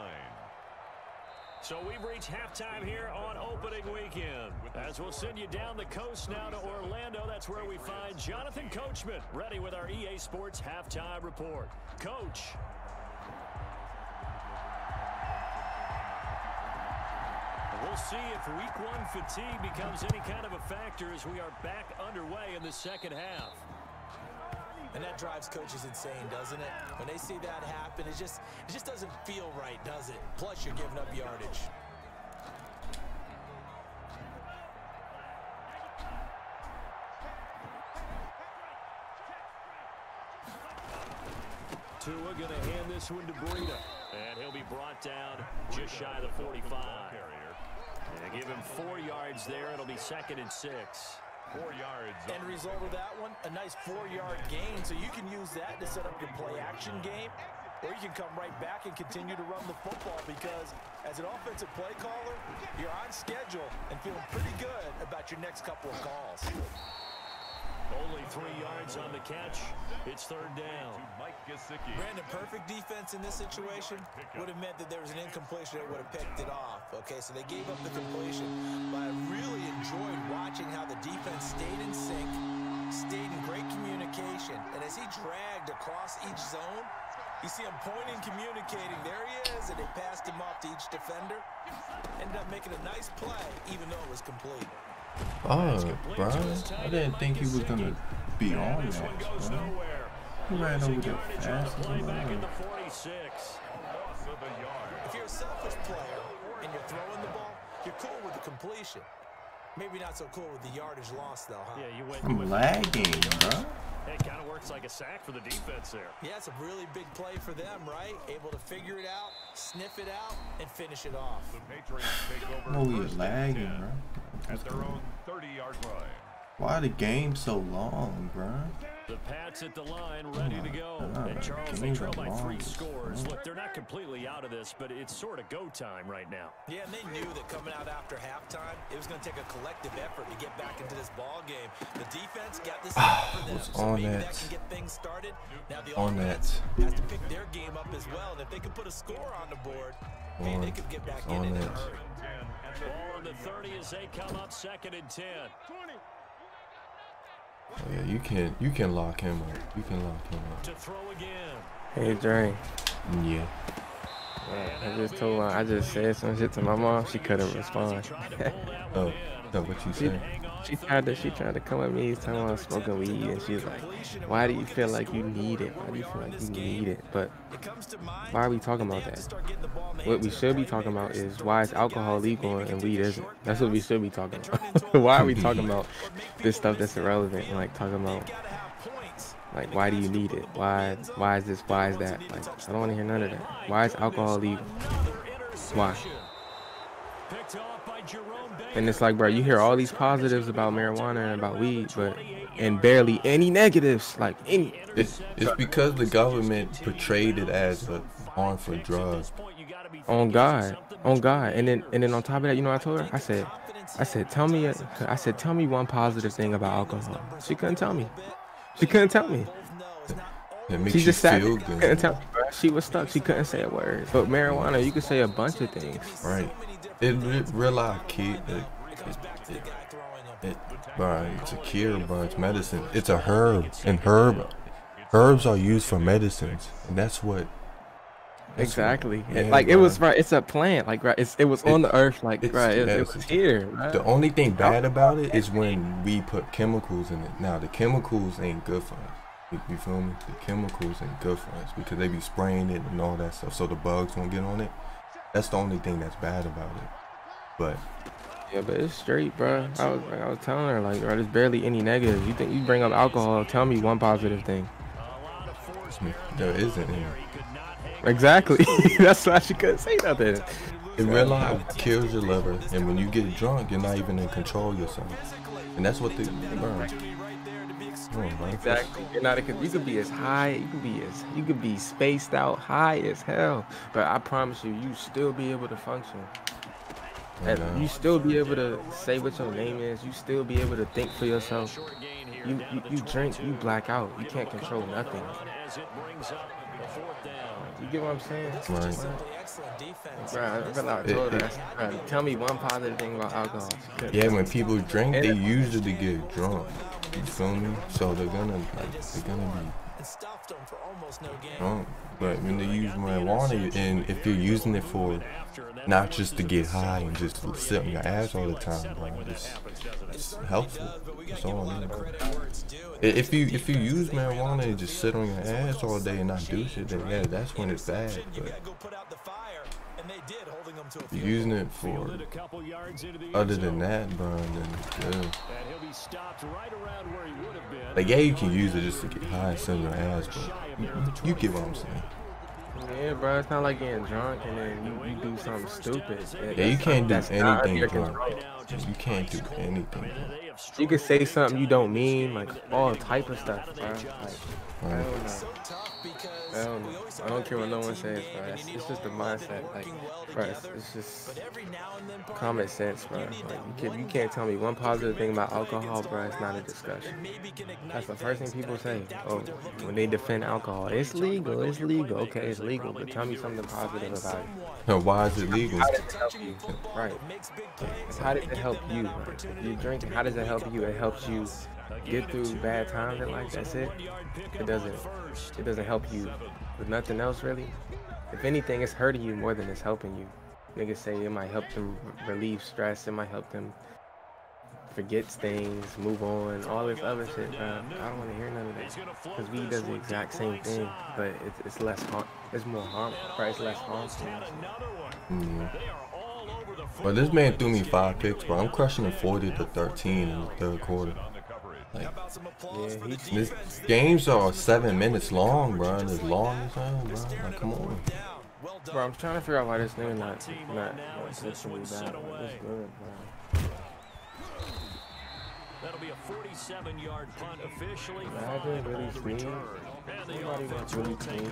[SPEAKER 1] So we've reached halftime here on opening weekend. As we'll send you down the coast now to Orlando, that's where we find Jonathan Coachman, ready with our EA Sports halftime report. Coach. We'll see if week 1 fatigue becomes any kind of a factor as we are back underway in the second half.
[SPEAKER 4] And that drives coaches insane, doesn't it? When they see that happen, it just doesn't feel right, does it? Plus, you're giving up yardage.
[SPEAKER 1] Tua going to hand this one to Breida. And he'll be brought down just shy of the 45. And give him 4 yards there. It'll be 2nd and 6.
[SPEAKER 3] 4 yards.
[SPEAKER 4] End result of that one, a nice 4-yard gain. So you can use that to set up your play action game, or you can come right back and continue to run the football, because as an offensive play caller, you're on schedule and feeling pretty good about your next couple of calls.
[SPEAKER 1] Only 3 yards on the catch. It's 3rd down.
[SPEAKER 4] Brandon, perfect defense in this situation would have meant that there was an incompletion that would have picked it off. Okay, so they gave up the completion, but I really enjoyed watching how the defense stayed in sync, stayed in great communication. And as he dragged across each zone, you see him pointing, communicating. There he is, and they passed him off to each defender. Ended up making a nice play, even though it was complete.
[SPEAKER 2] Oh, bro. I didn't think he was going to be on that, bro. He ran over there fast as well.
[SPEAKER 4] If you're a selfish player and you're throwing the ball, you're cool with the completion. Maybe not so cool with the yardage loss, though, huh?
[SPEAKER 1] Yeah, you went
[SPEAKER 2] I'm lagging, bro.
[SPEAKER 1] It kind of works like a sack for the defense there.
[SPEAKER 4] Yeah, it's a really big play for them, right? Able to figure it out, sniff it out, and finish it off.
[SPEAKER 3] The Patriots take over
[SPEAKER 2] Oh, we're
[SPEAKER 3] first and
[SPEAKER 2] lagging,
[SPEAKER 3] 10
[SPEAKER 2] bro.
[SPEAKER 3] at their own 30-yard line.
[SPEAKER 2] Why the game so long, bro?
[SPEAKER 1] The Pats at the line, ready to go. And Charles, they
[SPEAKER 2] games
[SPEAKER 1] trail
[SPEAKER 2] are
[SPEAKER 1] by
[SPEAKER 2] long,
[SPEAKER 1] 3 scores.
[SPEAKER 2] bro.
[SPEAKER 1] Look, they're not completely out of this, but it's sort of go time right now.
[SPEAKER 4] Yeah, and they knew that coming out after halftime, it was going to take a collective effort to get back into this ball game. The defense got this for them, so maybe that can get things started. Now the offense has to pick their game up as well, and if they can put a score on the board, hey, they could get back in a hurry.
[SPEAKER 1] Ball on the 30 as they come up 2nd and 10.
[SPEAKER 2] Oh, yeah, you can lock him up. You can lock him up.
[SPEAKER 1] To throw again.
[SPEAKER 6] Hey, Dre.
[SPEAKER 2] Yeah.
[SPEAKER 6] I just said some shit to my mom. She couldn't respond.
[SPEAKER 2] Oh, so what you saying?
[SPEAKER 6] She tried to come at me talking about smoking weed, and she's like, "Why do you feel like you need it? Why do you feel like you need it?" But why are we talking about that? What we should be talking about is why is alcohol legal and weed isn't. That's what we should be talking about. Why are we talking about this stuff that's irrelevant? Like talking about like why do you need it? Why is this? Why is that? Like I don't want to hear none of that. Why is alcohol legal? Why? And it's like, bro, you hear all these positives about marijuana and about weed, and barely any negatives. Like any.
[SPEAKER 2] It's because the government portrayed it as a harmful drug.
[SPEAKER 6] On God, and then on top of that, you know what I told her? I said, tell me one positive thing about alcohol. She couldn't tell me. She couldn't tell me.
[SPEAKER 2] It makes
[SPEAKER 6] She just sat
[SPEAKER 2] feel
[SPEAKER 6] there,
[SPEAKER 2] good.
[SPEAKER 6] couldn't tell me, bro. She was stuck. She couldn't say a word. But marijuana, you could say a bunch of things.
[SPEAKER 2] Right. It real life kid. Bro, it's a cure, bro. It's medicine. It's a herb, and herbs are used for medicines, and that's what.
[SPEAKER 6] Exactly.
[SPEAKER 2] Yeah,
[SPEAKER 6] like
[SPEAKER 2] bro.
[SPEAKER 6] it was right. It's a plant. Like right. It was on the earth. Like right. It was here. Right?
[SPEAKER 2] The only thing bad about it is when we put chemicals in it. Now the chemicals ain't good for us. You feel me? The chemicals ain't good for us because they be spraying it and all that stuff, so the bugs won't get on it. That's the only thing that's bad about it. But
[SPEAKER 6] yeah, but it's straight, bro. I was telling her like, bro, there's barely any negatives. You think you bring up alcohol? Tell me one positive thing.
[SPEAKER 2] there isn't any.
[SPEAKER 6] Exactly. That's why she couldn't say nothing.
[SPEAKER 2] In real life, kills your liver, and when you get drunk, you're not even in control of yourself, and that's what they burn.
[SPEAKER 6] Exactly. You're not. You could be as high. You could be spaced out, high as hell. But I promise you, you still be able to function. And you still be able to say what your name is. You still be able to think for yourself. You drink, you black out. You can't control nothing. You get what I'm saying? Right. Tell me one positive thing about alcohol.
[SPEAKER 2] Yeah, when people drink, they usually get drunk. You feel me? So they're gonna be drunk. But when they use marijuana, and if you're using it for not just to get high and just sit on your ass all the time, bro, it's helpful. That's all I mean. If you use marijuana and just sit on your ass all day and not do shit, then yeah, that's when it's bad. But if you're using it for other than that, bro, then it's good. Like yeah, you can use it just to get high and sit on your ass, but you get what I'm saying.
[SPEAKER 6] Yeah, bro, it's not like getting drunk and then you do something stupid.
[SPEAKER 2] Yeah, you can't do anything drunk. You can't do anything.
[SPEAKER 6] You can say something you don't mean, like all type of stuff, bro. Like, I don't know. I don't care what no one says, bro. It's just the mindset. Like, bro, it's just common sense, bro. Like, you can't tell me one positive thing about alcohol, bro. It's not a discussion. That's the first thing people say. Oh, when they defend alcohol, it's legal. It's legal. Okay, it's legal, but tell me something positive about it.
[SPEAKER 2] So why is it legal?
[SPEAKER 6] How does it help you? Right. How does it help you? If you're drinking, how does it help you? It helps you get through bad times and like that's it. It doesn't help you with nothing else really. If anything, it's hurting you more than it's helping you. Niggas say it might help them relieve stress, it might help them forget things, move on, all this other shit, bro. I don't want to hear none of that. Because weed does the exact same thing, but it's less harm. It's more harm. Right? It's less harmful.
[SPEAKER 2] But this man threw me 5 picks, bro. I'm crushing him 40-13 in the third quarter. Like,
[SPEAKER 6] yeah,
[SPEAKER 2] these games are 7 minutes long, bro. And as long as hell, bro. Like, come on.
[SPEAKER 6] Bro, I'm trying to figure out why this nigga not switching me back. It's good, bro.
[SPEAKER 1] That'll be a 47-yard punt officially.
[SPEAKER 6] Imagine really clean. Nobody wants really clean.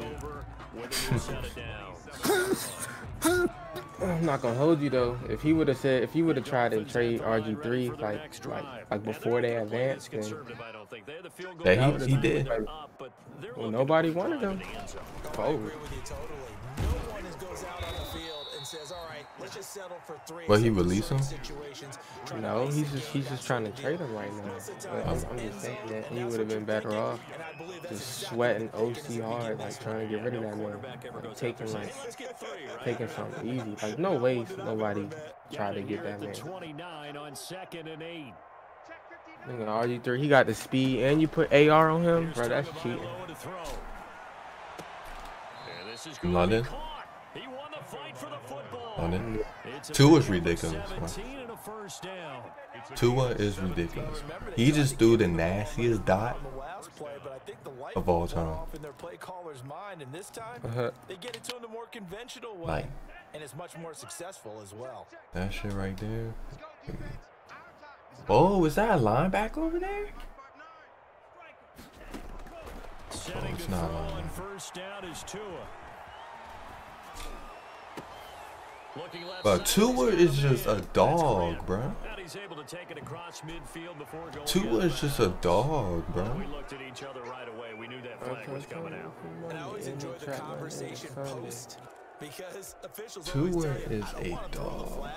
[SPEAKER 6] I'm not gonna hold you though. If he would have tried to trade RG3 like before they advanced, then
[SPEAKER 2] yeah, he did.
[SPEAKER 6] Well, nobody wanted him. Forward.
[SPEAKER 2] But he released him?
[SPEAKER 6] No, he's just trying to trade him right now. I'm just saying that he would have been better off just sweating OC hard, like trying to get rid of that man, like, taking something easy. Like no way nobody tried to get that man. Nigga, RG3, he got the speed, and you put AR on him, bro. That's cheating.
[SPEAKER 2] London. London. Tua is ridiculous, man. Tua is ridiculous. He just threw the nastiest dot of all time. Like,
[SPEAKER 4] and it's much more successful as well.
[SPEAKER 2] That shit right there. Oh, is that a linebacker over there? Oh, it's not on.
[SPEAKER 1] First down is Tua.
[SPEAKER 2] But Tua is just a dog, bro. Tua is just a dog, bro.
[SPEAKER 1] We looked at each other right away. We knew that flag was coming out.
[SPEAKER 4] And I always enjoy the conversation post because officials
[SPEAKER 2] Tua is a dog.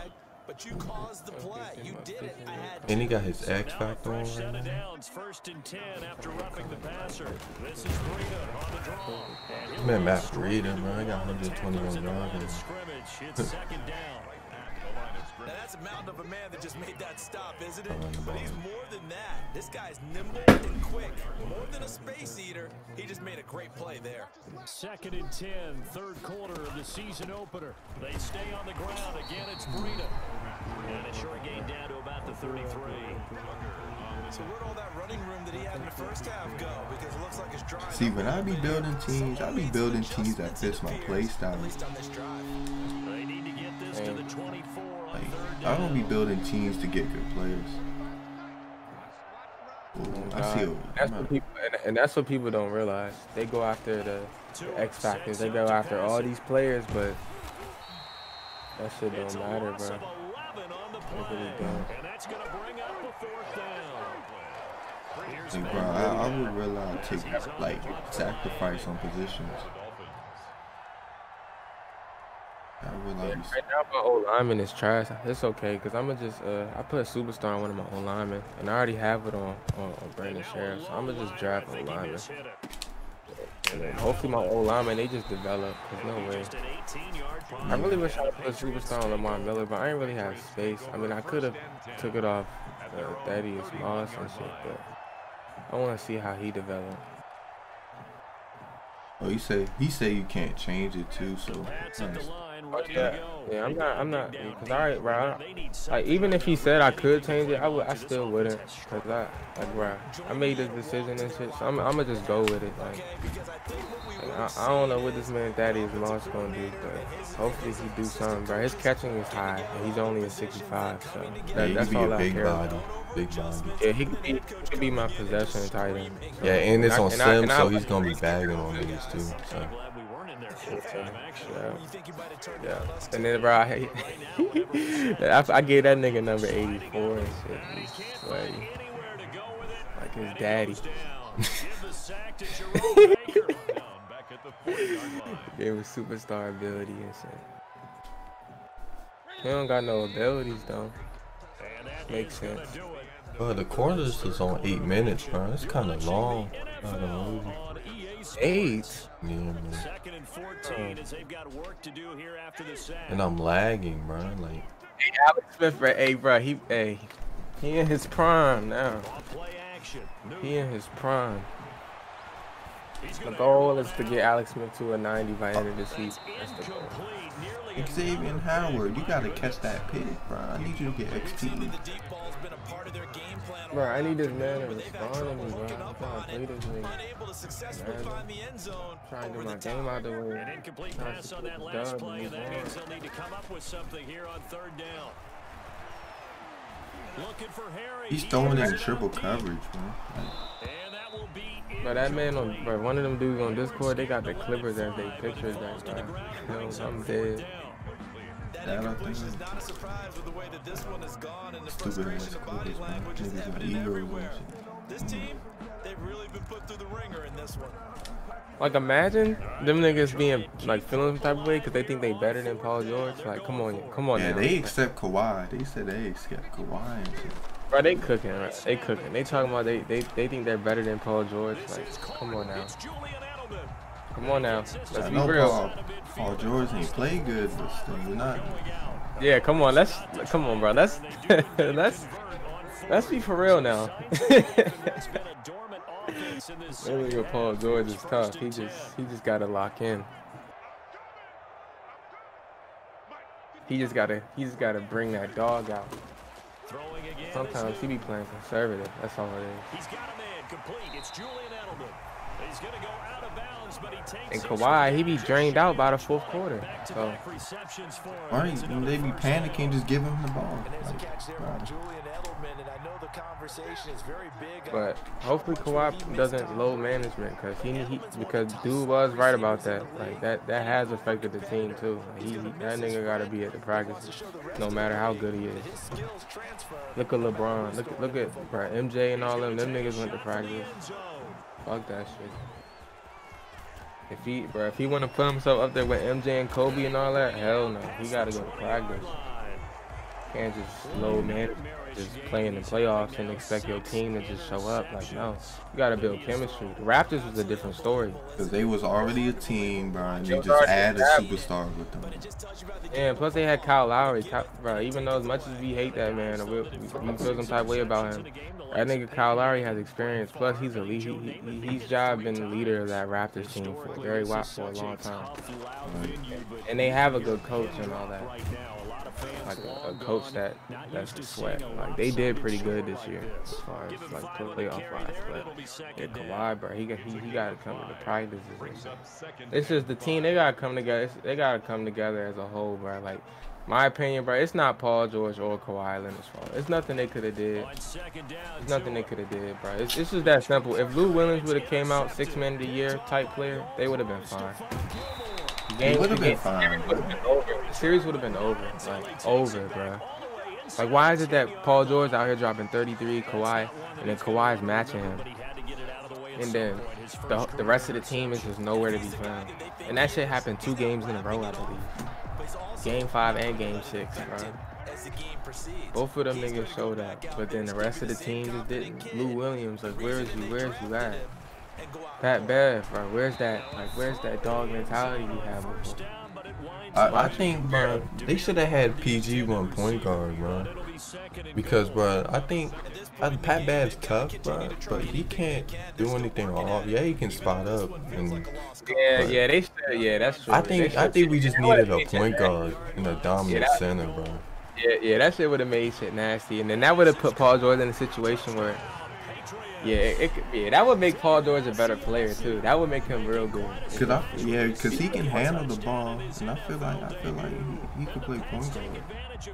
[SPEAKER 4] But you caused the play. You did it. I had
[SPEAKER 2] And he got his X Factor on right now.
[SPEAKER 1] Downs, 1st and 10 after roughing the passer. This is Breida on the draw.
[SPEAKER 2] Man, Matt Breida, man, I got 121 yards.
[SPEAKER 1] Scrimmage. It's 2nd down.
[SPEAKER 4] Now that's a mountain of a man that just made that stop, isn't it? But he's more than that. This guy's nimble and quick. More than a space eater, he just made a great play there.
[SPEAKER 1] 2nd and 10, third quarter of the season opener. They stay on the ground. Again, it's Breida. And a short gain down to about the 33.
[SPEAKER 4] So where'd all that running room that he had in the first half go? Because it looks like his drive.
[SPEAKER 2] See, when I be building teams, I be building teams that fits my play style.
[SPEAKER 1] They need to get this to the 24.
[SPEAKER 2] Like, I don't be building teams to get good players. Ooh, I see
[SPEAKER 6] that's what people don't realize. They go after the X factors. They go after all these players, but that shit don't matter, bro. It really don't.
[SPEAKER 2] See, bro, I would rather take, like, sacrifice on positions.
[SPEAKER 6] Right now my old lineman is trash. It's okay because I'ma just I put a superstar on one of my old linemen, and I already have it on Brandon Sheriff, so I'ma just draft old linemen. And then hopefully my old linemen, they just develop. There's no way. I really wish I put a superstar on Lamar Miller, but I ain't really have space. I mean, I could have took it off Thaddeus Moss and shit, but I want to see how he develops.
[SPEAKER 2] Oh, he say you can't change it too, so nice.
[SPEAKER 6] Yeah, I'm not, because like, even if he said I could change it, I still wouldn't, because I made this decision and shit, so I'm gonna just go with it. Like I don't know what this man Thaddeus Moss gonna do, but hopefully he do something, bro. His catching is high, and he's only a 65, so that's all I care about.
[SPEAKER 2] Big body.
[SPEAKER 6] Yeah, he could be my possession tight end. So.
[SPEAKER 2] Yeah, and it's on Sim, so he's gonna be bagging on niggas too. So.
[SPEAKER 6] Yeah. And then, bro, I gave that nigga number 84 and shit. He's sweaty. Like his daddy. Gave him superstar ability and shit. He don't got no abilities, though. Makes sense.
[SPEAKER 2] The quarters is on 8 minutes, bro. It's kind of long. The movie.
[SPEAKER 6] 8?
[SPEAKER 2] Yeah, man.
[SPEAKER 1] Second and 14 as they've got work to do here after the sack.
[SPEAKER 2] And I'm lagging, bro. Like,
[SPEAKER 6] Hey, Alex Smith, bro, he in his prime now. He in his prime. The goal is to get Alex Smith to a 90 by the end of the season. That's the goal.
[SPEAKER 2] Xavier Howard, you gotta catch that pick, bro. I need you to get XP.
[SPEAKER 6] Bro, I need this man to respond to me, bro. I'm trying to play this nigga. Trying to get my game out the way.
[SPEAKER 1] An incomplete pass on that last play, and that means they'll need to come up with something here on third down. Looking for Harry.
[SPEAKER 2] He's throwing in triple coverage, man.
[SPEAKER 6] Bro, that man on, bro, one of them dudes on Discord, they got the Clippers as they pictures that, bro. Yo, I'm dead.
[SPEAKER 2] That I think is not a surprise with the way that this one has gone and the frustration of body language is evident everywhere. This team, they've really been put through the ringer in this one.
[SPEAKER 6] Like, imagine them niggas being like feeling some type of way because they think they better than Paul George. Like, come on
[SPEAKER 2] yeah,
[SPEAKER 6] now.
[SPEAKER 2] they accept Kawhi. They said they accept Kawhi and shit.
[SPEAKER 6] Bro, they cooking, right? They cooking. They talking about they think they're better than Paul George. Like, come on now. Come on now. Let's be real.
[SPEAKER 2] Paul George ain't play good, but still not.
[SPEAKER 6] Yeah, come on. Come on, bro. Let's be for real now. Really, with Paul George is tough. He just gotta lock in. He just gotta bring that dog out. Sometimes he be playing conservative. That's all it is. He's got a man complete. It's Julian Edelman. He's gonna go out of bounds, but he takes. And Kawhi, he be drained out by the fourth quarter. So.
[SPEAKER 2] Right, when they be panicking, just give him the ball.
[SPEAKER 6] But hopefully Kawhi doesn't load management because dude was right about that. Like that has affected the team too. Like that nigga gotta be at the practice, no matter how good he is. Look at LeBron. Look at bro, MJ and all them. Them niggas went to practice. Fuck that shit. If he want to put himself up there with MJ and Kobe and all that, hell no. He gotta go to practice. Can't just load management. Just play in the playoffs and expect your team to just show up. Like, no, you gotta build chemistry. The Raptors was a different story.
[SPEAKER 2] Because they was already a team, bro, and they just added a superstar with them.
[SPEAKER 6] Yeah, and plus they had Kyle Lowry. Bro, even though as much as we hate that man, or we feel some type of way about him, that nigga Kyle Lowry has experience. Plus he's a lead. He's been the leader of that Raptors team for a long time. And they have a good coach and all that. Like a coach that's the sweat. Like they did pretty good this year as far as like playoff wise. But yeah, Kawhi, bro, he got to come to the practices. It's just the team. They gotta come together. They gotta come together as a whole, bro. Like my opinion, bro, it's not Paul George or Kawhi Leonard's fault. It's nothing they could have did. It's nothing they could have did, bro. It's just that simple. If Lou Williams would have came out 6 Man of the Year type player, they would have been fine.
[SPEAKER 2] It would have been fine.
[SPEAKER 6] The series would have been over. Like, over, bro. Like, why is it that Paul George out here dropping 33, Kawhi, and then Kawhi's matching him? And then the rest of the team is just nowhere to be found. And that shit happened 2 games in a row, I believe. Game 5 and Game 6, bro. Both of them niggas showed up, but then the rest of the team just didn't. Lou Williams, like, where is you at? Pat Bev, bro, where's that dog mentality you have before?
[SPEAKER 2] I think, bro, they should have had PG run point guard, bro. Because, bro, I think Pat Bev's tough, bro, but he can't do anything off. Yeah, he can spot up. And,
[SPEAKER 6] Yeah, that's true.
[SPEAKER 2] I think we just needed a point guard and a dominant center, bro.
[SPEAKER 6] Yeah, that shit would have made shit nasty, and then that would have put Paul George in a situation where. Yeah, that would make Paul George a better player too. That would make him real good.
[SPEAKER 2] Cause he can handle the ball, and I feel like he could play point guard.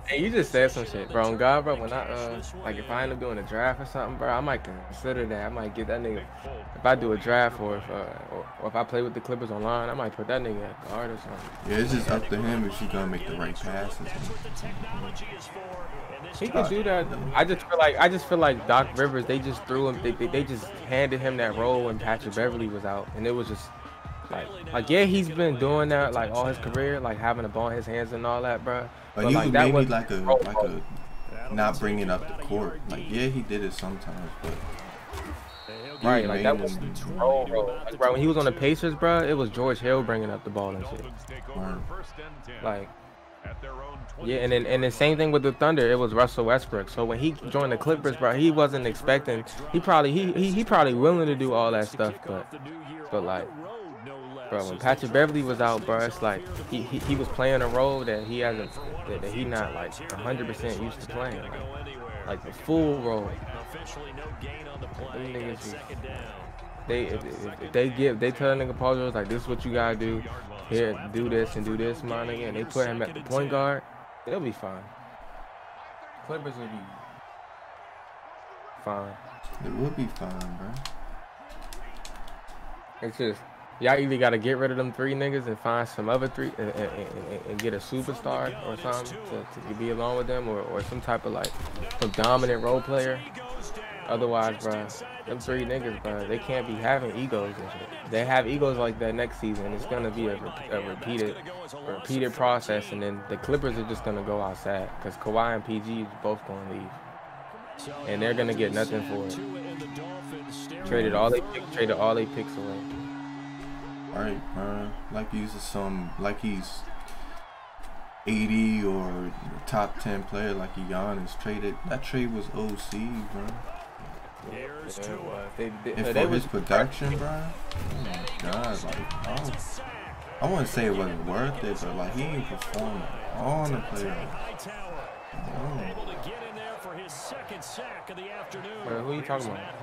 [SPEAKER 6] Hey, you just said some shit, bro. On God, bro, when like if I end up doing a draft or something, bro, I might consider that. I might get that nigga. If I do a draft or if I play with the Clippers online, I might put that nigga at guard or something.
[SPEAKER 2] Yeah, it's just up to him if he's gonna make the right passes.
[SPEAKER 6] He can do that. I just feel like Doc Rivers. They just threw him. They just handed him that role when Patrick Beverly was out, and it was just like yeah, he's been doing that like all his career, like having the ball in his hands and all that, bro.
[SPEAKER 2] But he was maybe like a not bringing up the court. Like, yeah, he did it sometimes, but
[SPEAKER 6] right, like that was bro. Like, bro, when he was on the Pacers, bro, it was George Hill bringing up the ball and shit. Like, yeah, and then same thing with the Thunder. It was Russell Westbrook. So when he joined the Clippers, bro, he wasn't expecting. He probably willing to do all that stuff, but like, bro, when Patrick Beverly was out, bro, it's like he was playing a role that he hasn't, that he not like 100% used to playing, like the full role. Them niggas, if they tell a nigga Paul George like, this is what you gotta do, here, do this and do this, my nigga, and they put him at the point guard, they'll be fine. Clippers will be fine.
[SPEAKER 2] It would be fine, bro.
[SPEAKER 6] It's just, y'all either got to get rid of them 3 niggas and find some other 3 and get a superstar or something to be along with them, or some type of like some dominant role player. Otherwise, bro, them 3 niggas, bro, they can't be having egos and shit. They have egos like that next season. It's gonna be a repeated process, and then the Clippers are just gonna go outside because Kawhi and PG is both gonna leave, and they're gonna get nothing for it. Traded all they picks away.
[SPEAKER 2] Right, bro. Like he's 80 or top 10 player like Giannis. That trade was OC, bro. And for his production, bro. Oh my god, like I wouldn't say it wasn't worth it, but like he ain't performing on the player.
[SPEAKER 6] Who are you talking about?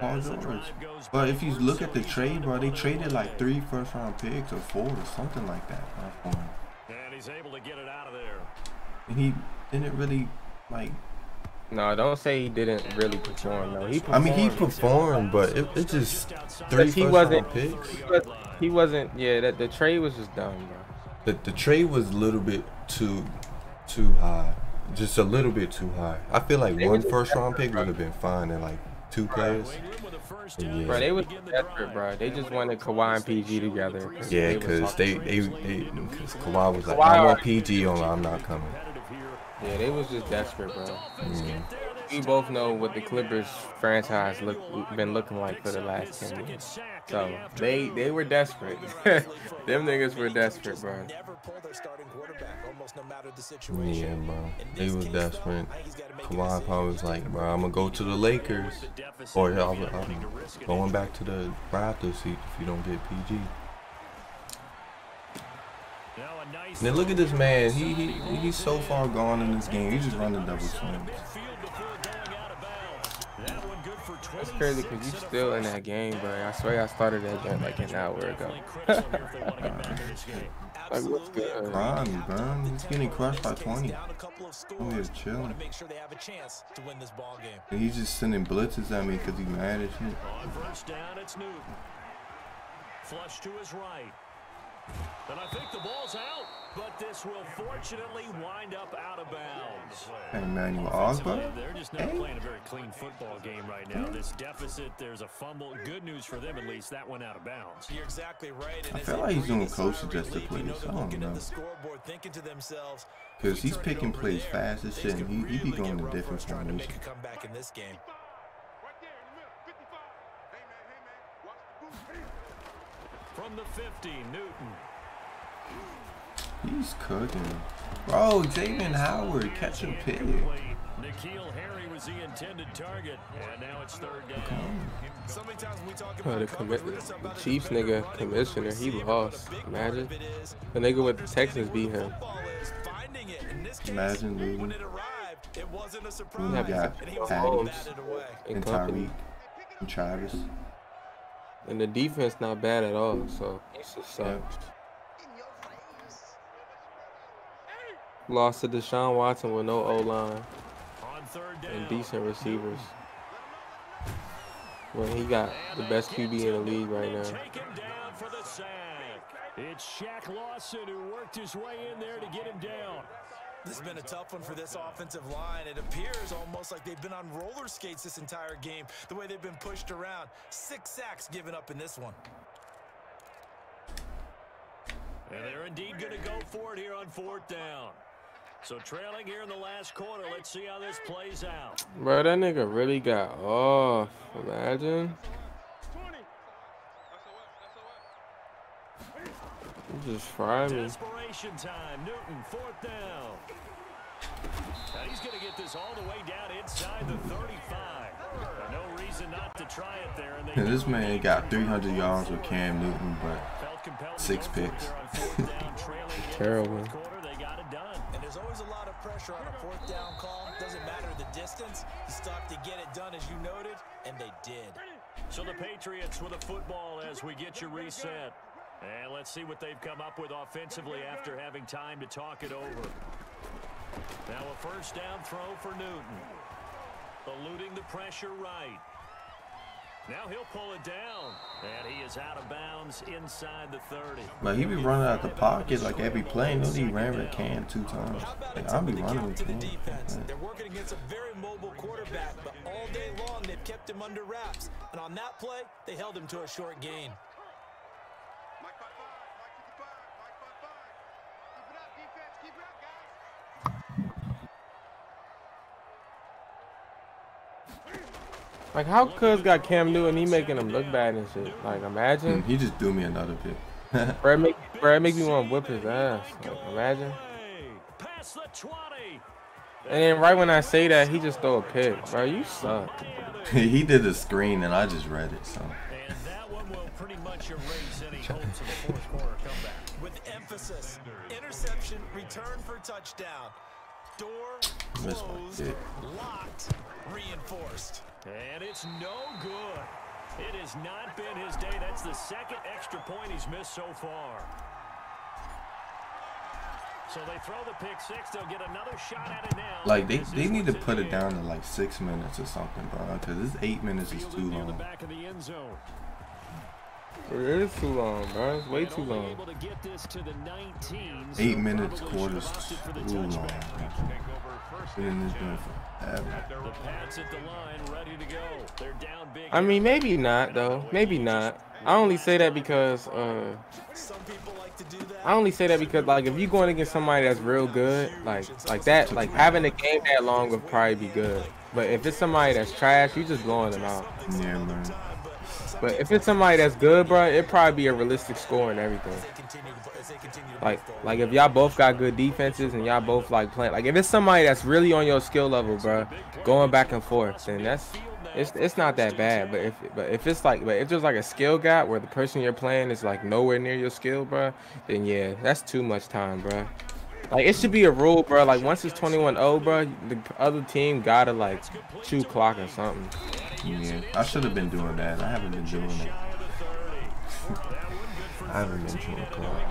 [SPEAKER 2] Paul George. But if you look at the trade, bro, they traded like 3 first-round picks or 4 or something like that for him.
[SPEAKER 1] And he's able to get it out of there.
[SPEAKER 2] And he didn't really like.
[SPEAKER 6] No, don't say he didn't really perform. No, he performed.
[SPEAKER 2] I mean, he performed, but it just 3 first-round picks.
[SPEAKER 6] He wasn't. Yeah, the trade was just dumb, bro.
[SPEAKER 2] The trade was a little bit too high, just a little bit too high. I feel like 1 first-round pick would have been fine, and like 2 players. Yeah.
[SPEAKER 6] Bro, they was desperate, bro. They just wanted Kawhi and PG together.
[SPEAKER 2] Yeah, because Kawhi was like, I want PG on, I'm not coming.
[SPEAKER 6] Yeah, they was just desperate, bro. We both know what the Clippers franchise been looking like for the last 10 years. So they were desperate. Them niggas were desperate, bro.
[SPEAKER 2] Yeah, bro. They was desperate. Kawhi probably was like, bro, I'm gonna go to the Lakers, or I'm going back to the Raptors seat if you don't get PG. And then look at this man. He's so far gone in this game. He's just running double swings.
[SPEAKER 6] That's crazy because you still in that game, bro. I swear I started that game like an hour ago. Like, what's good?
[SPEAKER 2] Ronnie, bro. He's getting crushed by 20. I'm here chilling. And he's just sending blitzes at me because he's mad as shit.
[SPEAKER 1] On first down, it's Newton. Flush to his right. And I think the ball's out, but this will fortunately wind up out of bounds.
[SPEAKER 2] Hey, Manuel Ogba?
[SPEAKER 1] They're just not playing a very clean football game right now. This deficit, there's a fumble. Good news for them, at least. That went out of bounds.
[SPEAKER 4] You're exactly right.
[SPEAKER 2] I feel like he's doing coach-adjusted plays. I don't know. Because he's picking plays fast as shit, and he be going to different formations.
[SPEAKER 1] From the 50, Newton.
[SPEAKER 2] He's cooking. Bro, Jaden Howard, catch a pick.
[SPEAKER 1] N'Keal Harry was the intended target, and now it's 3rd down.
[SPEAKER 6] The Chiefs nigga, commissioner, he lost. Imagine. The nigga with the Texans beat him.
[SPEAKER 2] Imagine losing.
[SPEAKER 6] We got
[SPEAKER 2] Patty and Tyreek and Travis.
[SPEAKER 6] And the defense not bad at all, so it's just sucks. Lost to Deshaun Watson with no O-line and decent receivers. Well, he got the best QB in the league right now.
[SPEAKER 1] It's Shaq Lawson who worked his way in there to get him down.
[SPEAKER 4] This has been a tough one for this offensive line. It appears almost like they've been on roller skates this entire game, the way they've been pushed around. 6 sacks given up in this one.
[SPEAKER 1] And they're indeed going to go for it here on 4th down. So trailing here in the last quarter. Let's see how this plays out.
[SPEAKER 6] Bro, that nigga really got off. Imagine. You just fried me.
[SPEAKER 1] Desperation time. Newton, 4th down. Now he's going to get this all the way down inside the 35. No reason not to try it there. And
[SPEAKER 2] this man got 300 yards with Cam Newton, but 6 picks.
[SPEAKER 6] Terrible.
[SPEAKER 1] They got it done.
[SPEAKER 4] And there's always a lot of pressure on a 4th down call. Doesn't matter the distance. You stop to get it done, as you noted, and they did.
[SPEAKER 1] So the Patriots with a football as we get you reset. And let's see what they've come up with offensively after having time to talk it over. Now a 1st down throw for Newton. Eluding the pressure right. Now he'll pull it down. And he is out of bounds inside the 30.
[SPEAKER 2] But he be running out the pocket like every play. No, he ran with Cam 2 times. Like, I'll be running with Cam.
[SPEAKER 4] They're working against a very mobile quarterback, but all day long they've kept him under wraps. And on that play, they held him to a short gain.
[SPEAKER 6] Like, how Cuz got Cam Newton, he making him look bad and shit. Like, imagine.
[SPEAKER 2] He just threw me another pick.
[SPEAKER 6] Bro, it make me want to whip his ass. Like, imagine. And then right when I say that, he just throw a pick. Bro, you suck.
[SPEAKER 2] He did a screen and I just read it, so.
[SPEAKER 1] And that one will pretty much erase any hopes of the 4th quarter comeback.
[SPEAKER 4] With emphasis, interception, return for touchdown. Door closed, locked, reinforced.
[SPEAKER 1] And it's no good. It has not been his day. That's the 2nd extra point he's missed so far. So they throw the pick 6. They'll get another shot at it now.
[SPEAKER 2] Like, they need to put it down to like 6 minutes or something, bro. Because this 8 minutes is too long.
[SPEAKER 6] It is too long, bro. It's way too long.
[SPEAKER 2] 8 minutes, quarters, too long, bro. Been doing forever.
[SPEAKER 6] I mean, maybe not though. Maybe not. I only say that because like if you going against somebody that's real good, like that, like having a game that long would probably be good. But if it's somebody that's trash, you just blowing them out.
[SPEAKER 2] Yeah, man.
[SPEAKER 6] But if it's somebody that's good, bro, it'd probably be a realistic score and everything. Like if y'all both got good defenses and y'all both like playing, like if it's somebody that's really on your skill level, bro, going back and forth, then it's not that bad. But if there's like a skill gap where the person you're playing is like nowhere near your skill, bro, then yeah, that's too much time, bro. Like it should be a rule, bro. Like once it's 21-0, bro, the other team gotta like chew clock or something.
[SPEAKER 2] Yeah, I should have been doing that. I haven't been doing it. I haven't been chewing clock.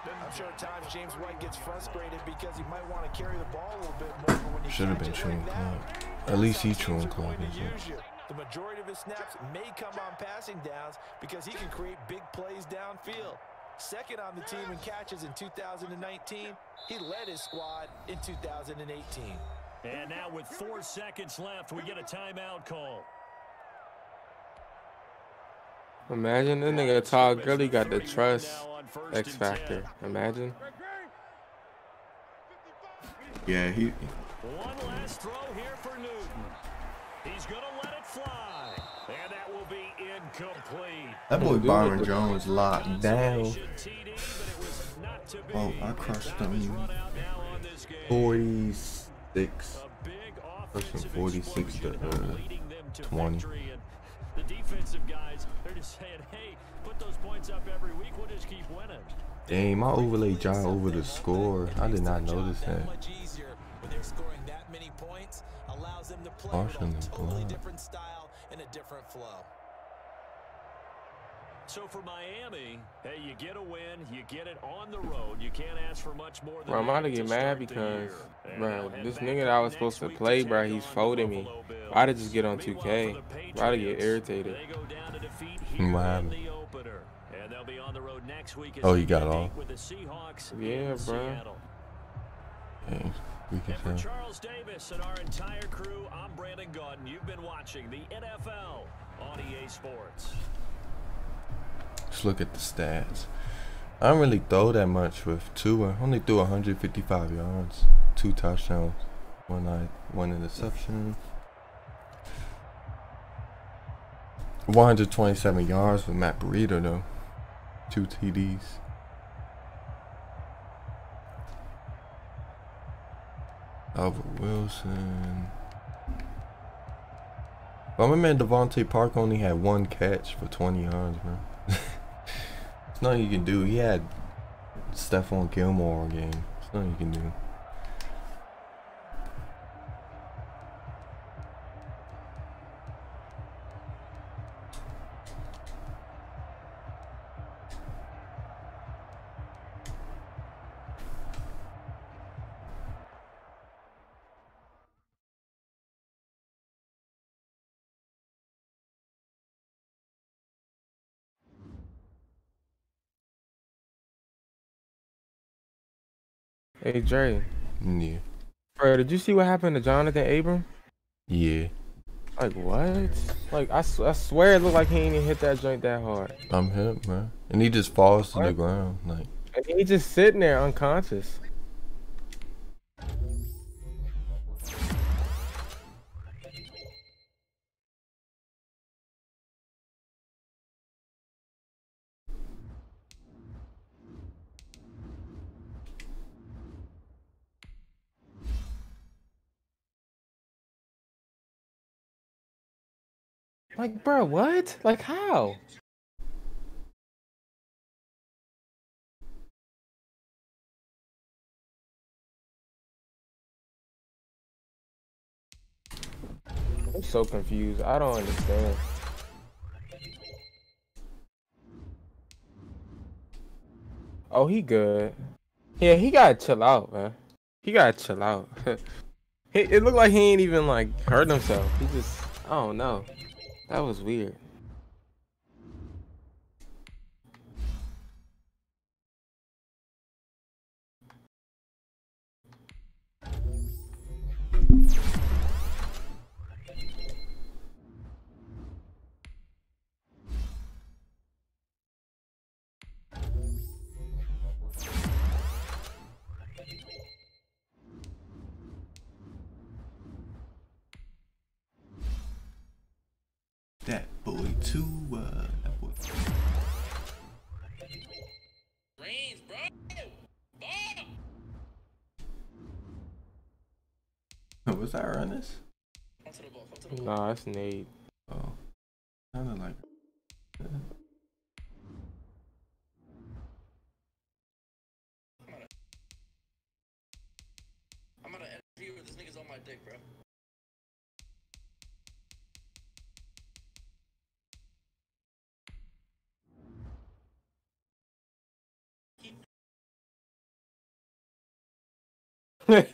[SPEAKER 4] I'm sure at times James White gets frustrated because he might want to carry the ball a little bit more. When he
[SPEAKER 2] should have been chewing clock. At least he's chewing clock.
[SPEAKER 4] The majority of his snaps may come on passing downs because he can create big plays downfield. 2nd on the team in catches in 2019. He led his squad in 2018.
[SPEAKER 1] And now with 4 seconds left, we get a timeout call.
[SPEAKER 6] Imagine this nigga Todd Gurley got the trust X factor. Imagine.
[SPEAKER 2] Yeah,
[SPEAKER 1] One last throw here for Newton. He's gonna let it fly, and that will be incomplete.
[SPEAKER 2] That boy Byron Jones locked down. Oh, I crushed him. 46. Pushing 46 to 20.
[SPEAKER 1] The defensive guys, they're just saying, hey, put those points up every week, we'll just keep winning.
[SPEAKER 2] Dang, my overlay jog over the score. I did not notice that.
[SPEAKER 4] They're scoring that many points, allows them to play with a totally different style and a different flow.
[SPEAKER 1] So for Miami, hey, you get a win, you get it on the road. You can't ask for much more than
[SPEAKER 6] bro, I'm about to get mad because, bro, this nigga that I was supposed to play, bro, he's folding me. I'd just get on 2K. Bro, I'd get irritated.
[SPEAKER 2] What happened? Oh, you got off?
[SPEAKER 6] Yeah, bro.
[SPEAKER 2] Hey, we can
[SPEAKER 1] for Charles Davis and our entire crew, I'm Brandon Gautin. You've been watching the NFL on EA Sports.
[SPEAKER 2] Let's look at the stats. I don't really throw that much with Tua. I only threw 155 yards, 2 touchdowns, one interception. 127 yards with Matt Breida though, 2 TDs. Albert Wilson. But my man Devontae Park only had 1 catch for 20 yards, man. There's nothing you can do. He had Stephon Gilmore game. There's nothing you can do.
[SPEAKER 6] Hey Dre.
[SPEAKER 2] Yeah.
[SPEAKER 6] Bro, did you see what happened to Jonathan Abram?
[SPEAKER 2] Yeah.
[SPEAKER 6] Like what? Like I swear it looked like he ain't even hit that joint that hard.
[SPEAKER 2] I'm hip, man. And he just falls to the ground, like.
[SPEAKER 6] And he just sitting there unconscious. Like, bro, what? Like, how? I'm so confused. I don't understand. Oh, he good. Yeah, he gotta chill out, man. He gotta chill out. It looked like he ain't even, like, hurt himself. He just, I don't know. That was weird.
[SPEAKER 2] That boy too, that boy.
[SPEAKER 7] Range, bro.
[SPEAKER 2] Oh, was that Ernest?
[SPEAKER 6] Nah, it's Nate.
[SPEAKER 2] Oh, kinda like.
[SPEAKER 7] I'm at an interview where this nigga's on my dick, bro.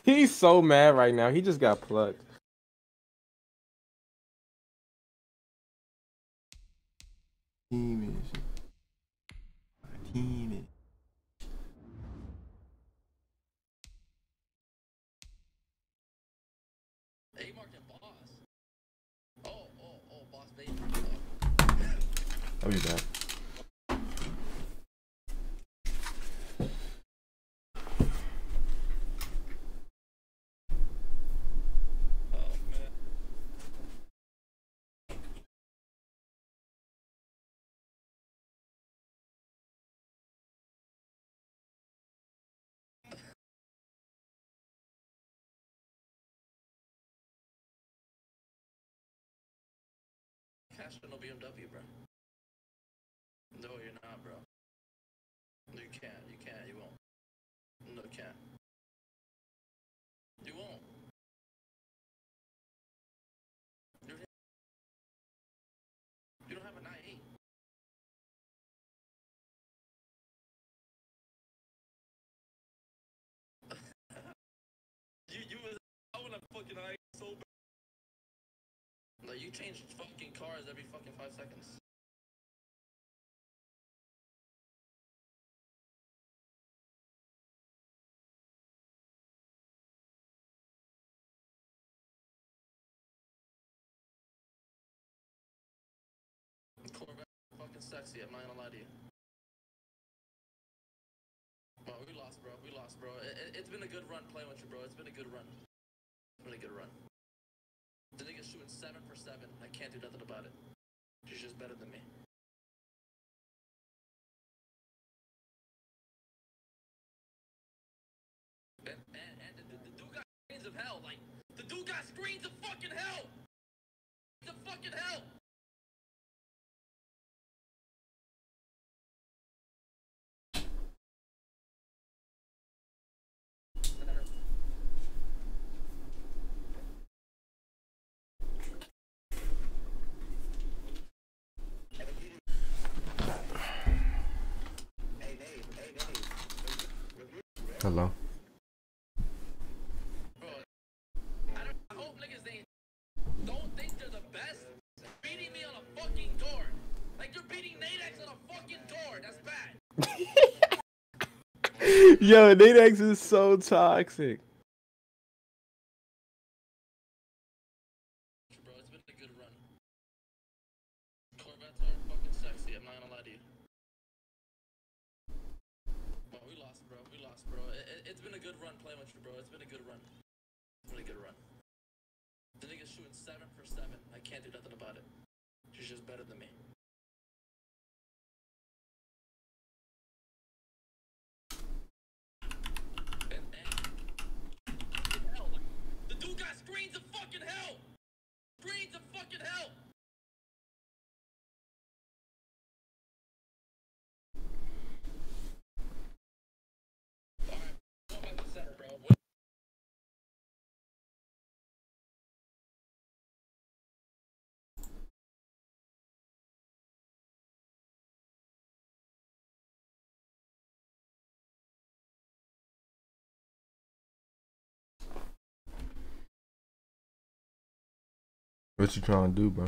[SPEAKER 6] He's so mad right now. He just got plucked.
[SPEAKER 2] Team is. Team is.
[SPEAKER 7] Hey, you marked him boss. Oh, boss baby.
[SPEAKER 2] I'll be back.
[SPEAKER 7] Cash no BMW, bro. No, you're not, bro. No, you can't. You can't. You won't. No, you can't. You won't. You don't have a 9.8. You was I want a fucking eye so bad. No, you change fucking cars every fucking 5 seconds. Corvette fucking sexy, I'm not gonna lie to you. good run playing with you, bro. It's been a good run. It's been a good run. The nigga's shooting 7 for 7. I can't do nothing about it. She's just better than me. And the dude got screens of hell. Like, the dude got screens of fucking hell. The fucking hell.
[SPEAKER 2] Hello.
[SPEAKER 7] I hope niggas don't think they're the best. Beating me on a fucking door. Like you're beating nadexe on a fucking door. That's bad.
[SPEAKER 6] Yo, nadexe is so toxic.
[SPEAKER 7] Bro, it's been a good run. Corvettes are fucking sexy. I'm not gonna lie to you. Well, we lost, bro. We lost, bro. It's been a good run playing with you, bro. It's been a good run. It's been a good run. The nigga's shooting 7 for 7. I can't do nothing about it. She's just better than me. Hell, like, the dude got screens of fucking hell. Screens of fucking hell. All right, go back to center, bro.
[SPEAKER 2] What you trying to do, bro?